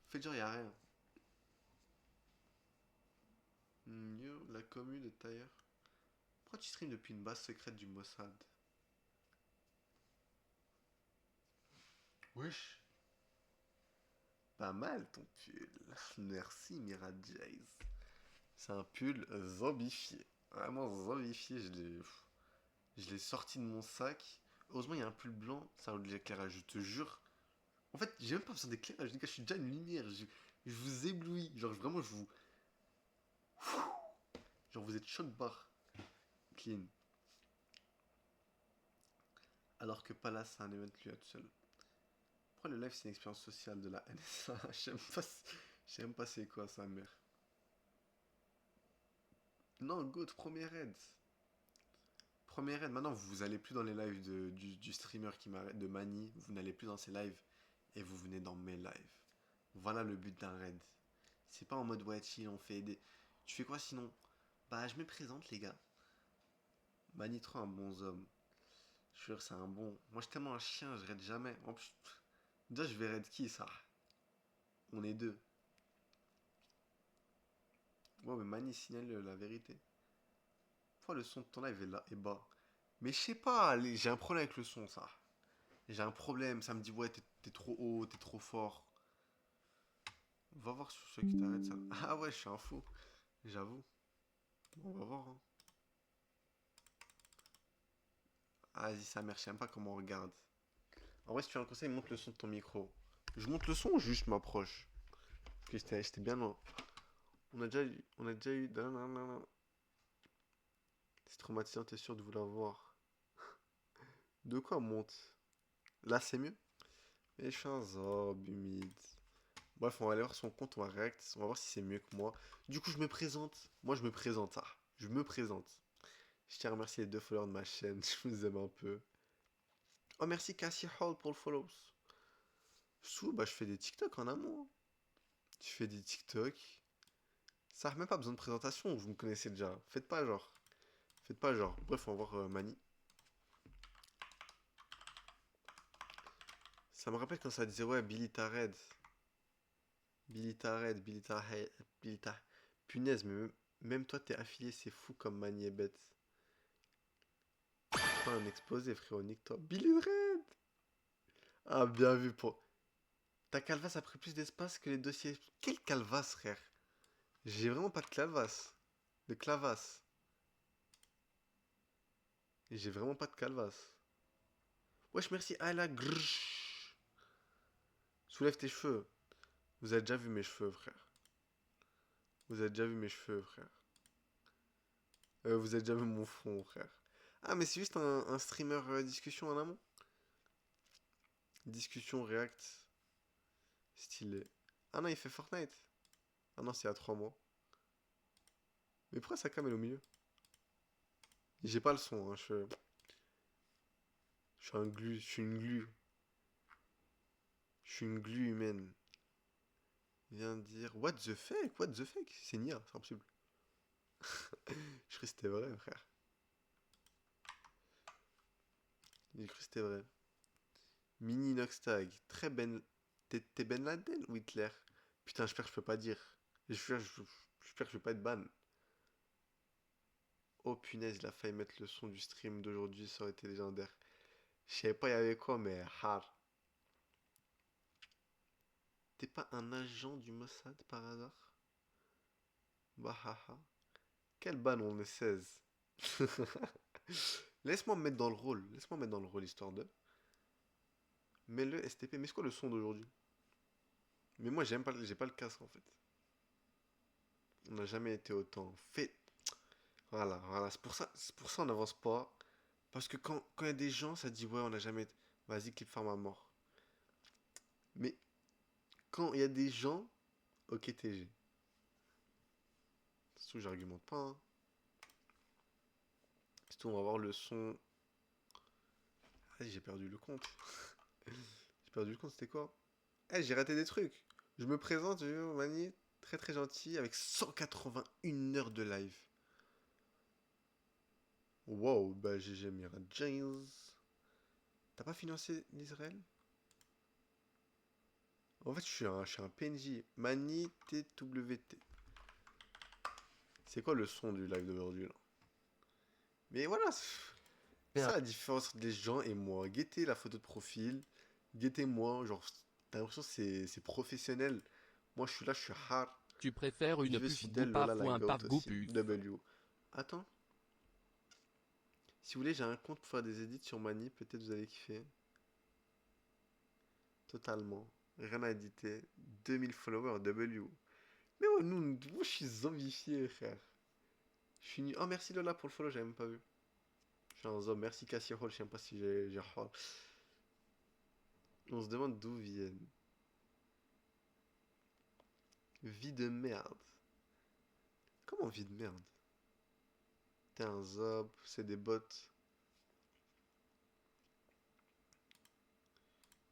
Speaker 1: Faites genre, y'a rien. Yo, la commune de Tailleur. Pourquoi tu streams depuis une base secrète du Mossad? Wesh. Pas mal ton pull. Merci Mira Jays. C'est un pull zombifié. Vraiment zombifié. Je l'ai sorti de mon sac. Heureusement, il y a un pull blanc. Ça a de l'éclairage, je te jure. En fait, j'ai même pas besoin d'éclairage. Les gars, je suis déjà une lumière. Je vous éblouis. Genre, vraiment, je vous. Genre, vous êtes shot bar. Clean. Alors que Palace, c'est un event lui à tout seul. Pourquoi le live, c'est une expérience sociale de la NSA? Je sais même pas c'est quoi sa mère. Non, Goat, premier raid. Premier raid. Maintenant, vous allez plus dans les lives du streamer qui m'arrête, de Mani. Vous n'allez plus dans ses lives. Et vous venez dans mes lives. Voilà le but d'un raid. C'est pas en mode ouais, chill, on fait aider. Tu fais quoi sinon? Bah, je me présente, les gars. Mani, trop un bon homme. Je suis sûr, c'est un bon. Moi, je suis tellement un chien, je raid jamais. En plus, déjà, je vais raid qui ça? On est deux. Ouais, mais Mani signale la vérité. Pourquoi le son de ton live est là et bas? Mais je sais pas, j'ai un problème avec le son, ça. J'ai un problème, ça me dit ouais, t'es trop haut, t'es trop fort. Va voir sur ceux qui t'arrêtent ça. Ah ouais, je suis un fou. J'avoue. On va voir, hein. Ah, vas-y, sa mère, je sais même pas comment on regarde. En vrai, si tu as un conseil, monte le son de ton micro. Je monte le son ou juste je m'approche? Parce que j'étais bien loin. On a déjà eu. Nanana. C'est traumatisant, t'es sûr de vouloir voir. De quoi monte? Là, c'est mieux? Et je suis un zob humide. Bref, on va aller voir son compte, on va react, on va voir si c'est mieux que moi. Du coup, je me présente. Moi, je me présente. Ah, je me présente. Je tiens à remercier les 2 followers de ma chaîne. Je vous aime un peu. Oh, merci Cassie Hall pour le follow. Bah, je fais des TikTok en amont, hein. Je fais des TikTok. Ça n'a même pas besoin de présentation, vous me connaissez déjà. Faites pas genre. Faites pas genre. Bref, on va voir Mani. Ça me rappelle quand ça disait ouais, Billy Tared. Billy Tared, Billy Tared, Billy Tared. Punaise, mais même toi t'es affilié, c'est fou comme Mani est bête. Pas un exposé, frérot, nique-toi. Billy Red. Ah, bien vu pour. Ta calvasse a pris plus d'espace que les dossiers. Quelle calvasse, frère? J'ai vraiment pas de calvasse. De clavasse. J'ai vraiment pas de calvasse. Wesh, merci. Ah la grrrch. Soulève tes cheveux. Vous avez déjà vu mes cheveux, frère. Vous avez déjà vu mes cheveux, frère. Vous avez déjà vu mon front, frère. Ah, mais c'est juste un streamer discussion en amont. Discussion React. Stylé. Ah non, il fait Fortnite. Ah non, c'est à 3 mois. Mais pourquoi sa cam est au milieu? J'ai pas le son, hein. Je suis un glu. Je suis une glu. Je suis une glu humaine. Viens dire. What the fuck? What the fuck? C'est Nia, c'est impossible. Je crois que c'était vrai, frère. J'ai cru que c'était vrai. Mini Noxtag. Très Ben. T'es Ben Laden ou Hitler? Putain, j'espère que je peux pas dire. J'espère que je vais pas être ban. Oh punaise, il a failli mettre le son du stream d'aujourd'hui, ça aurait été légendaire. Je savais pas il y avait quoi, mais hard. T'es pas un agent du Mossad par hasard? Bah haha. Quel ban on est 16. Laisse-moi me mettre dans le rôle. Laisse-moi me mettre dans le rôle histoire de. Mets-le STP. Mais c'est quoi le son d'aujourd'hui? Mais moi j'ai pas le casque en fait. On n'a jamais été autant fait. Voilà, voilà. C'est pour ça on n'avance pas. Parce que quand il y a des gens, ça dit ouais, on n'a jamais été. Vas-y, clip farm à mort. Mais quand il y a des gens, ok TG. Surtout j'argumente pas, hein. Surtout on va voir le son. Ah, j'ai perdu le compte. J'ai perdu le compte, c'était quoi? Eh, j'ai raté des trucs. Je me présente, Mani, très très gentil, avec 181 heures de live. Wow, bah GG Mira James. T'as pas financé l'Israël? En fait, je suis un PNJ. Mani TWT. C'est quoi le son du live d'aujourd'hui là? Mais voilà, c'est ça
Speaker 3: Merde.
Speaker 1: la différence entre les gens et moi. Guettez la photo de profil, guettez-moi, genre, t'as l'impression que c'est professionnel. Moi, je suis là, je suis hard.
Speaker 2: Tu préfères une
Speaker 1: Viveuse
Speaker 2: puf
Speaker 1: fidèle,
Speaker 2: Goupaf
Speaker 1: Lola la
Speaker 2: ou un
Speaker 1: goat
Speaker 2: paf
Speaker 1: aussi.
Speaker 2: Goupuf?
Speaker 1: W. Attends, si vous voulez, j'ai un compte pour faire des edits sur Mani, peut-être vous allez kiffer. Totalement. Rien à éditer. 2000 followers, W. Mais ouais, moi, je suis zombifié, frère. Je suis Oh, merci Lola pour le follow, j'avais même pas vu. Je suis un zombie. Merci Cassie Hall, je sais même pas si j'ai Hall. On se demande d'où viennent. Vie de merde. Comment vie de merde? T'es un zob, c'est des bots.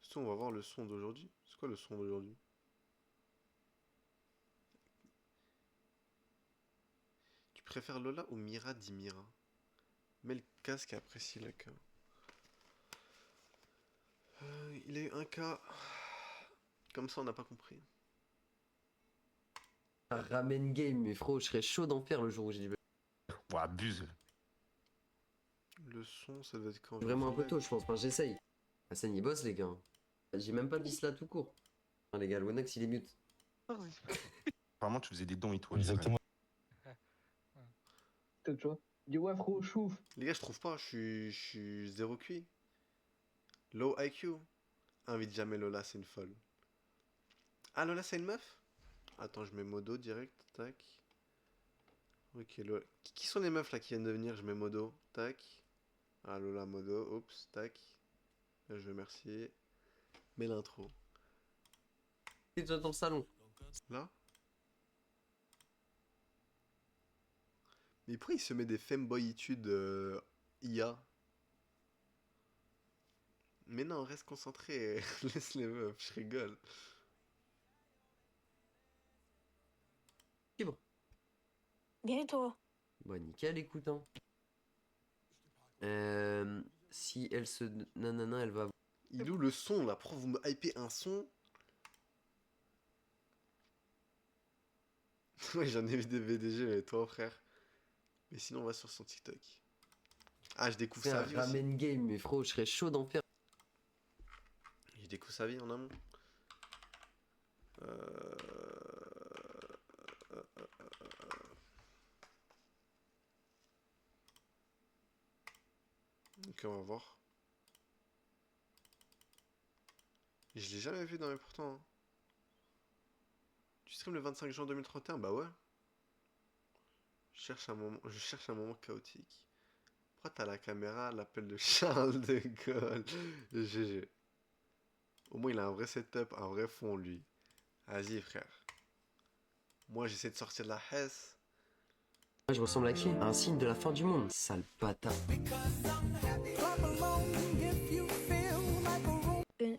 Speaker 1: Surtout, on va voir le son d'aujourd'hui. C'est quoi le son d'aujourd'hui? Tu préfères Lola ou Mira dit Mira? Mets le casque et apprécie le cas. Il a eu un cas. Comme ça, on n'a pas compris.
Speaker 3: Un ramen game, mais frérot, je serais chaud d'en faire le jour où j'ai dit.
Speaker 4: Ouais, abuse.
Speaker 1: Le son, ça doit être quand je vais
Speaker 3: Vraiment un
Speaker 1: faire
Speaker 3: peu
Speaker 1: live.
Speaker 3: tôt, je pense. Enfin, j'essaye. Hassan, il bosse, les gars. J'ai même pas dit cela tout court. Enfin, les gars, le Wonox, il est mute.
Speaker 4: Apparemment, tu faisais des dons et tout.
Speaker 5: Exactement.
Speaker 6: Tu vois. Il dit ouais frérot, chouf.
Speaker 1: Les gars, je trouve pas, je suis 0 QI. Low IQ. Invite jamais Lola, c'est une folle. Ah, Lola, c'est une meuf? Attends, je mets modo direct, tac. Ok, Lola. Qui sont les meufs là qui viennent de venir? Je mets modo, tac. Ah, Lola, modo, oups, tac. Là, je remercie. Mets l'intro.
Speaker 3: Et toi dans le salon.
Speaker 1: Là? Mais pourquoi il se met des femboyitudes IA? Mais non, reste concentré. Laisse les meufs, je rigole.
Speaker 3: Libre.
Speaker 7: Bien et toi?
Speaker 3: Bah nickel, écoute hein. Si elle se... Nanana, elle va...
Speaker 1: Il est où le son là? Pourquoi vous me hypez un son? Ouais, j'en ai vu des VDG, mais toi, frère. Mais sinon, on va sur son TikTok. Ah, je découvre
Speaker 3: Faire
Speaker 1: sa
Speaker 3: un
Speaker 1: vie aussi.
Speaker 3: ramen game, mais frérot, je serais chaud d'en faire.
Speaker 1: Je découvre sa vie en amont. Ok, on va voir. Je l'ai jamais vu dans mes pourtant. Hein. Tu stream le 25 juin 2031? Bah ouais. Je cherche un moment chaotique. Pourquoi t'as la caméra, l'appel de Charles de Gaulle? GG. Au moins il a un vrai setup, un vrai fond lui. Vas-y frère. Moi j'essaie de sortir de la Hesse.
Speaker 3: Moi, je ressemble à qui? À un signe de la fin du monde. Sale bâtard.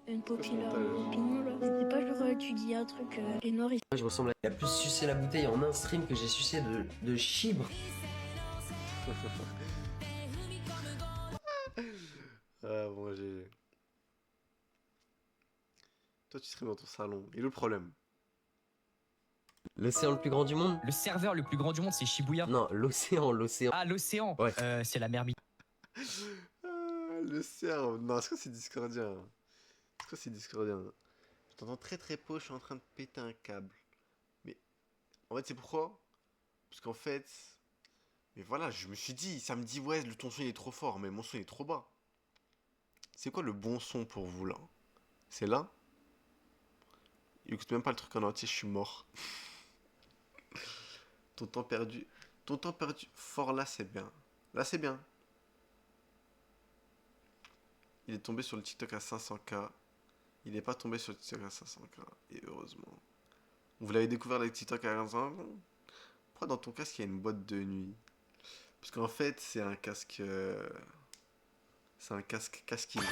Speaker 7: Une copine là, opinion là. C'est pas genre tu dis un truc et noir
Speaker 3: Moi, je ressemble à... Il a plus sucé la bouteille en un stream que j'ai sucé de chibre.
Speaker 1: Ah bon GG. Toi tu serais dans ton salon. Et le problème?
Speaker 3: L'océan le plus grand du monde?
Speaker 5: Le serveur le plus grand du monde, c'est Shibuya.
Speaker 3: Non, l'océan.
Speaker 5: Ah, l'océan.
Speaker 3: Ouais.
Speaker 5: C'est la mer.
Speaker 1: Ah, le cerf. Non, est-ce que c'est discordien? Est-ce que c'est discordien? Je t'entends très très peu, je suis en train de péter un câble. Mais en fait, c'est pourquoi? Parce qu'en fait. Mais voilà, je me suis dit, ça me dit, ouais, ton son il est trop fort, mais mon son il est trop bas. C'est quoi le bon son pour vous là? C'est là? Il écoute même pas le truc en entier, je suis mort. Ton temps perdu. Ton temps perdu. Fort là, c'est bien. Là, c'est bien. Il est tombé sur le TikTok à 500K. Il n'est pas tombé sur le TikTok à 500K. Et heureusement. Vous l'avez découvert avec TikTok à 15 ans? Pourquoi dans ton casque il y a une boîte de nuit? Parce qu'en fait, c'est un casque. C'est un casque qui vend.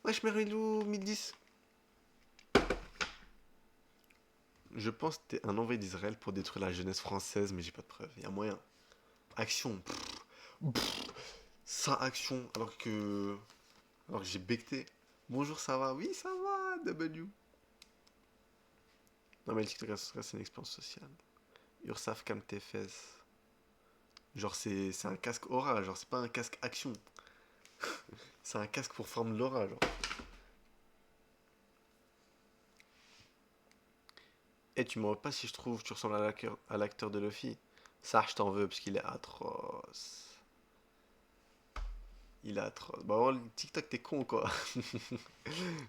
Speaker 1: Wesh, Merilou, 1010. Je pense que t'es un envoyé d'Israël pour détruire la jeunesse française, mais j'ai pas de preuves. Il y a moyen. Action. Ça, action. Alors que j'ai becté. Bonjour, ça va? Oui, ça va, W. Non, mais le TikTok, c'est une expérience sociale. Ursaf, calme tes fesses. Genre, c'est un casque aura, genre, c'est pas un casque action. C'est un casque pour forme de l'aura, genre. Et tu m'en veux pas si je trouve tu ressembles à l'acteur de Luffy. Ça, je t'en veux parce qu'il est atroce. Il est atroce. Bah, alors, le TikTok, t'es con, quoi.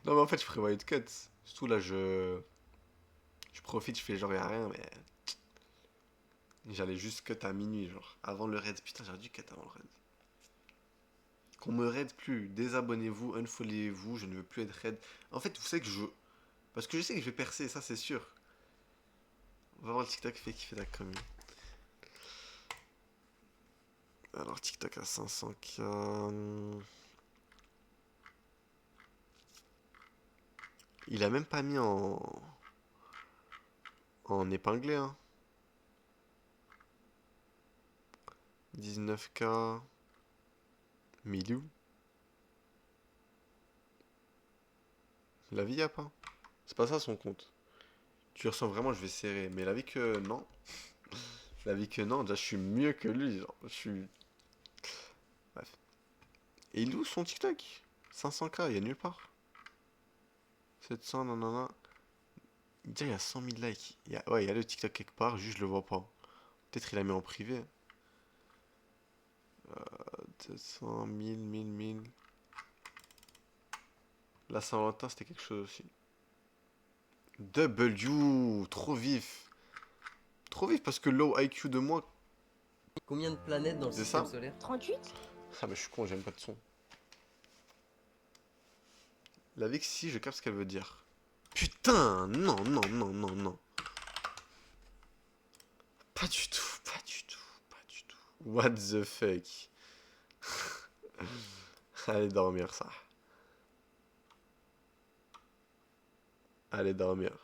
Speaker 1: Non, mais en fait, je prévois une cut. Surtout là, je profite, je fais genre y'a rien, mais. J'allais juste cut à minuit, genre. Avant le raid. Putain, j'aurais dû cut avant le raid. Qu'on me raid plus. Désabonnez-vous, unfollowez-vous, je ne veux plus être raid. En fait, vous savez que je. Parce que je sais que je vais percer, ça c'est sûr. On va voir le TikTok fait qui fait la commune. Alors, TikTok à 500K. Il a même pas mis en épinglé, hein. 19K. Milou. La vie y a pas. C'est pas ça son compte. Tu ressens vraiment, je vais serrer. Mais la vie que non. La vie que non, déjà je suis mieux que lui. Genre, je suis. Bref. Et il est où son TikTok? 500K, il y a nulle part. 700, nanana. Il dit il y a 100 000 likes. Ouais, il y a le TikTok quelque part, juste je le vois pas. Peut-être il a mis en privé. 100 000, 1000, 1000. La Saint-Valentin, c'était quelque chose aussi. W, trop vif. Trop vif parce que low IQ de moi.
Speaker 3: Combien de planètes dans le
Speaker 1: C'est
Speaker 3: système
Speaker 1: ça
Speaker 3: solaire?
Speaker 7: 38?
Speaker 1: Ah, mais je suis con, j'aime pas de son. La Vexi, je capte ce qu'elle veut dire. Putain, non, non, non, non, non. Pas du tout, pas du tout, pas du tout. What the fuck. Allez dormir, ça. Allez dormir.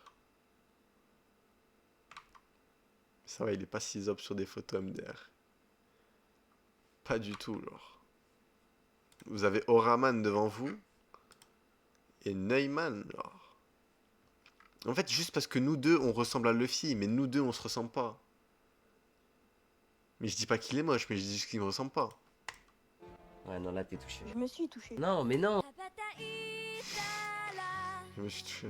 Speaker 1: Ça va, il est pas si op sur des photos MDR. Pas du tout, genre. Vous avez Oraman devant vous. Et Neumann, genre. En fait, juste parce que nous deux, on ressemble à Luffy, mais nous deux, on se ressemble pas. Mais je dis pas qu'il est moche, mais je dis juste qu'il me ressemble pas.
Speaker 3: Ouais, non, là, t'es touché.
Speaker 7: Je me suis touchée.
Speaker 3: Non, mais non.
Speaker 1: Je me suis touché.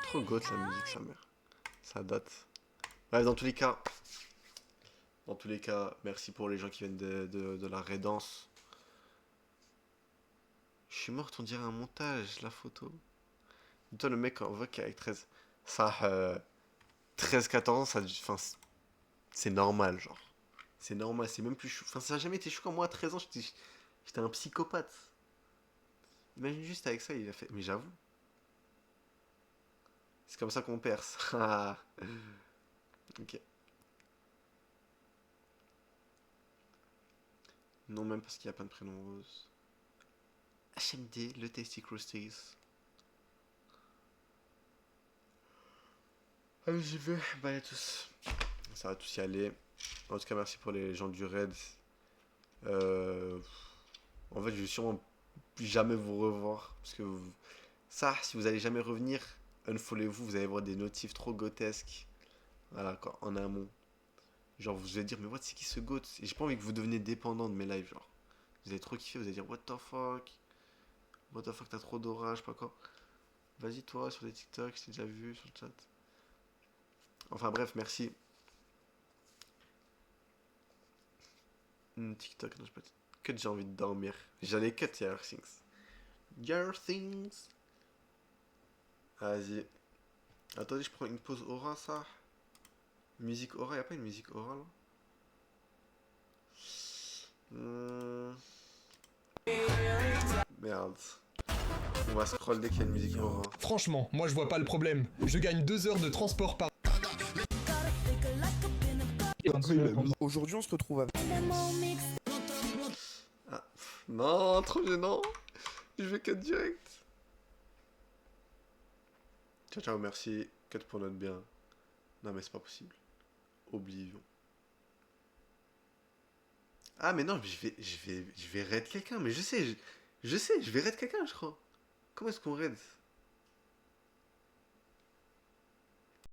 Speaker 1: Trop goth la musique, sa mère. Ça date. Bref, dans tous les cas. Dans tous les cas, merci pour les gens qui viennent de la Rédence. Je suis morte, on dirait un montage, la photo. Toi, le mec, on voit qu'avec 13. Ça, 13-14 ans, ça, enfin, c'est normal, genre. C'est normal, c'est même plus chou. Enfin, ça a jamais été choquant. Moi, à 13 ans, j'étais un psychopathe. Imagine juste avec ça, il a fait. Mais j'avoue. C'est comme ça qu'on perce. Ok. Non, même parce qu'il n'y a pas de prénom rose. HMD, le Tasty Crusties. Allez, j'y vais. Bye à tous. Ça va tous y aller. En tout cas, merci pour les gens du raid. En fait, je vais sûrement plus jamais vous revoir. Parce que ça, si vous allez jamais revenir, unfollowez-vous, vous allez voir des notifs trop grotesques. Voilà, quoi, en amont. Genre, vous allez dire, mais what, c'est qui ce goth? Et j'ai pas envie que vous deveniez dépendant de mes lives, genre. Vous allez trop kiffer, vous allez dire, what the fuck? What the fuck, t'as trop d'aura, je sais pas quoi. Vas-y, toi, sur les TikTok, je t'ai déjà vu sur le chat. Enfin, bref, merci. TikTok, non, je peux que j'ai envie de dormir. J'allais cut Your Things. Your Things. Vas-y. Attendez, je prends une pause aura, ça. Musique aura, y'a pas une musique aura là? Merde. On va scroll dès qu'il y a une musique aura.
Speaker 4: Franchement, moi je vois pas le problème. Je gagne 2 heures de transport par...
Speaker 8: Aujourd'hui, on se retrouve avec...
Speaker 1: Ah, non, trop gênant. Je vais cut direct. Ciao, ciao, merci. Cut pour notre bien. Non, mais c'est pas possible. Oblivion. Ah, mais non, je vais raid quelqu'un. Mais je sais, je vais raid quelqu'un, je crois. Comment est-ce qu'on raid?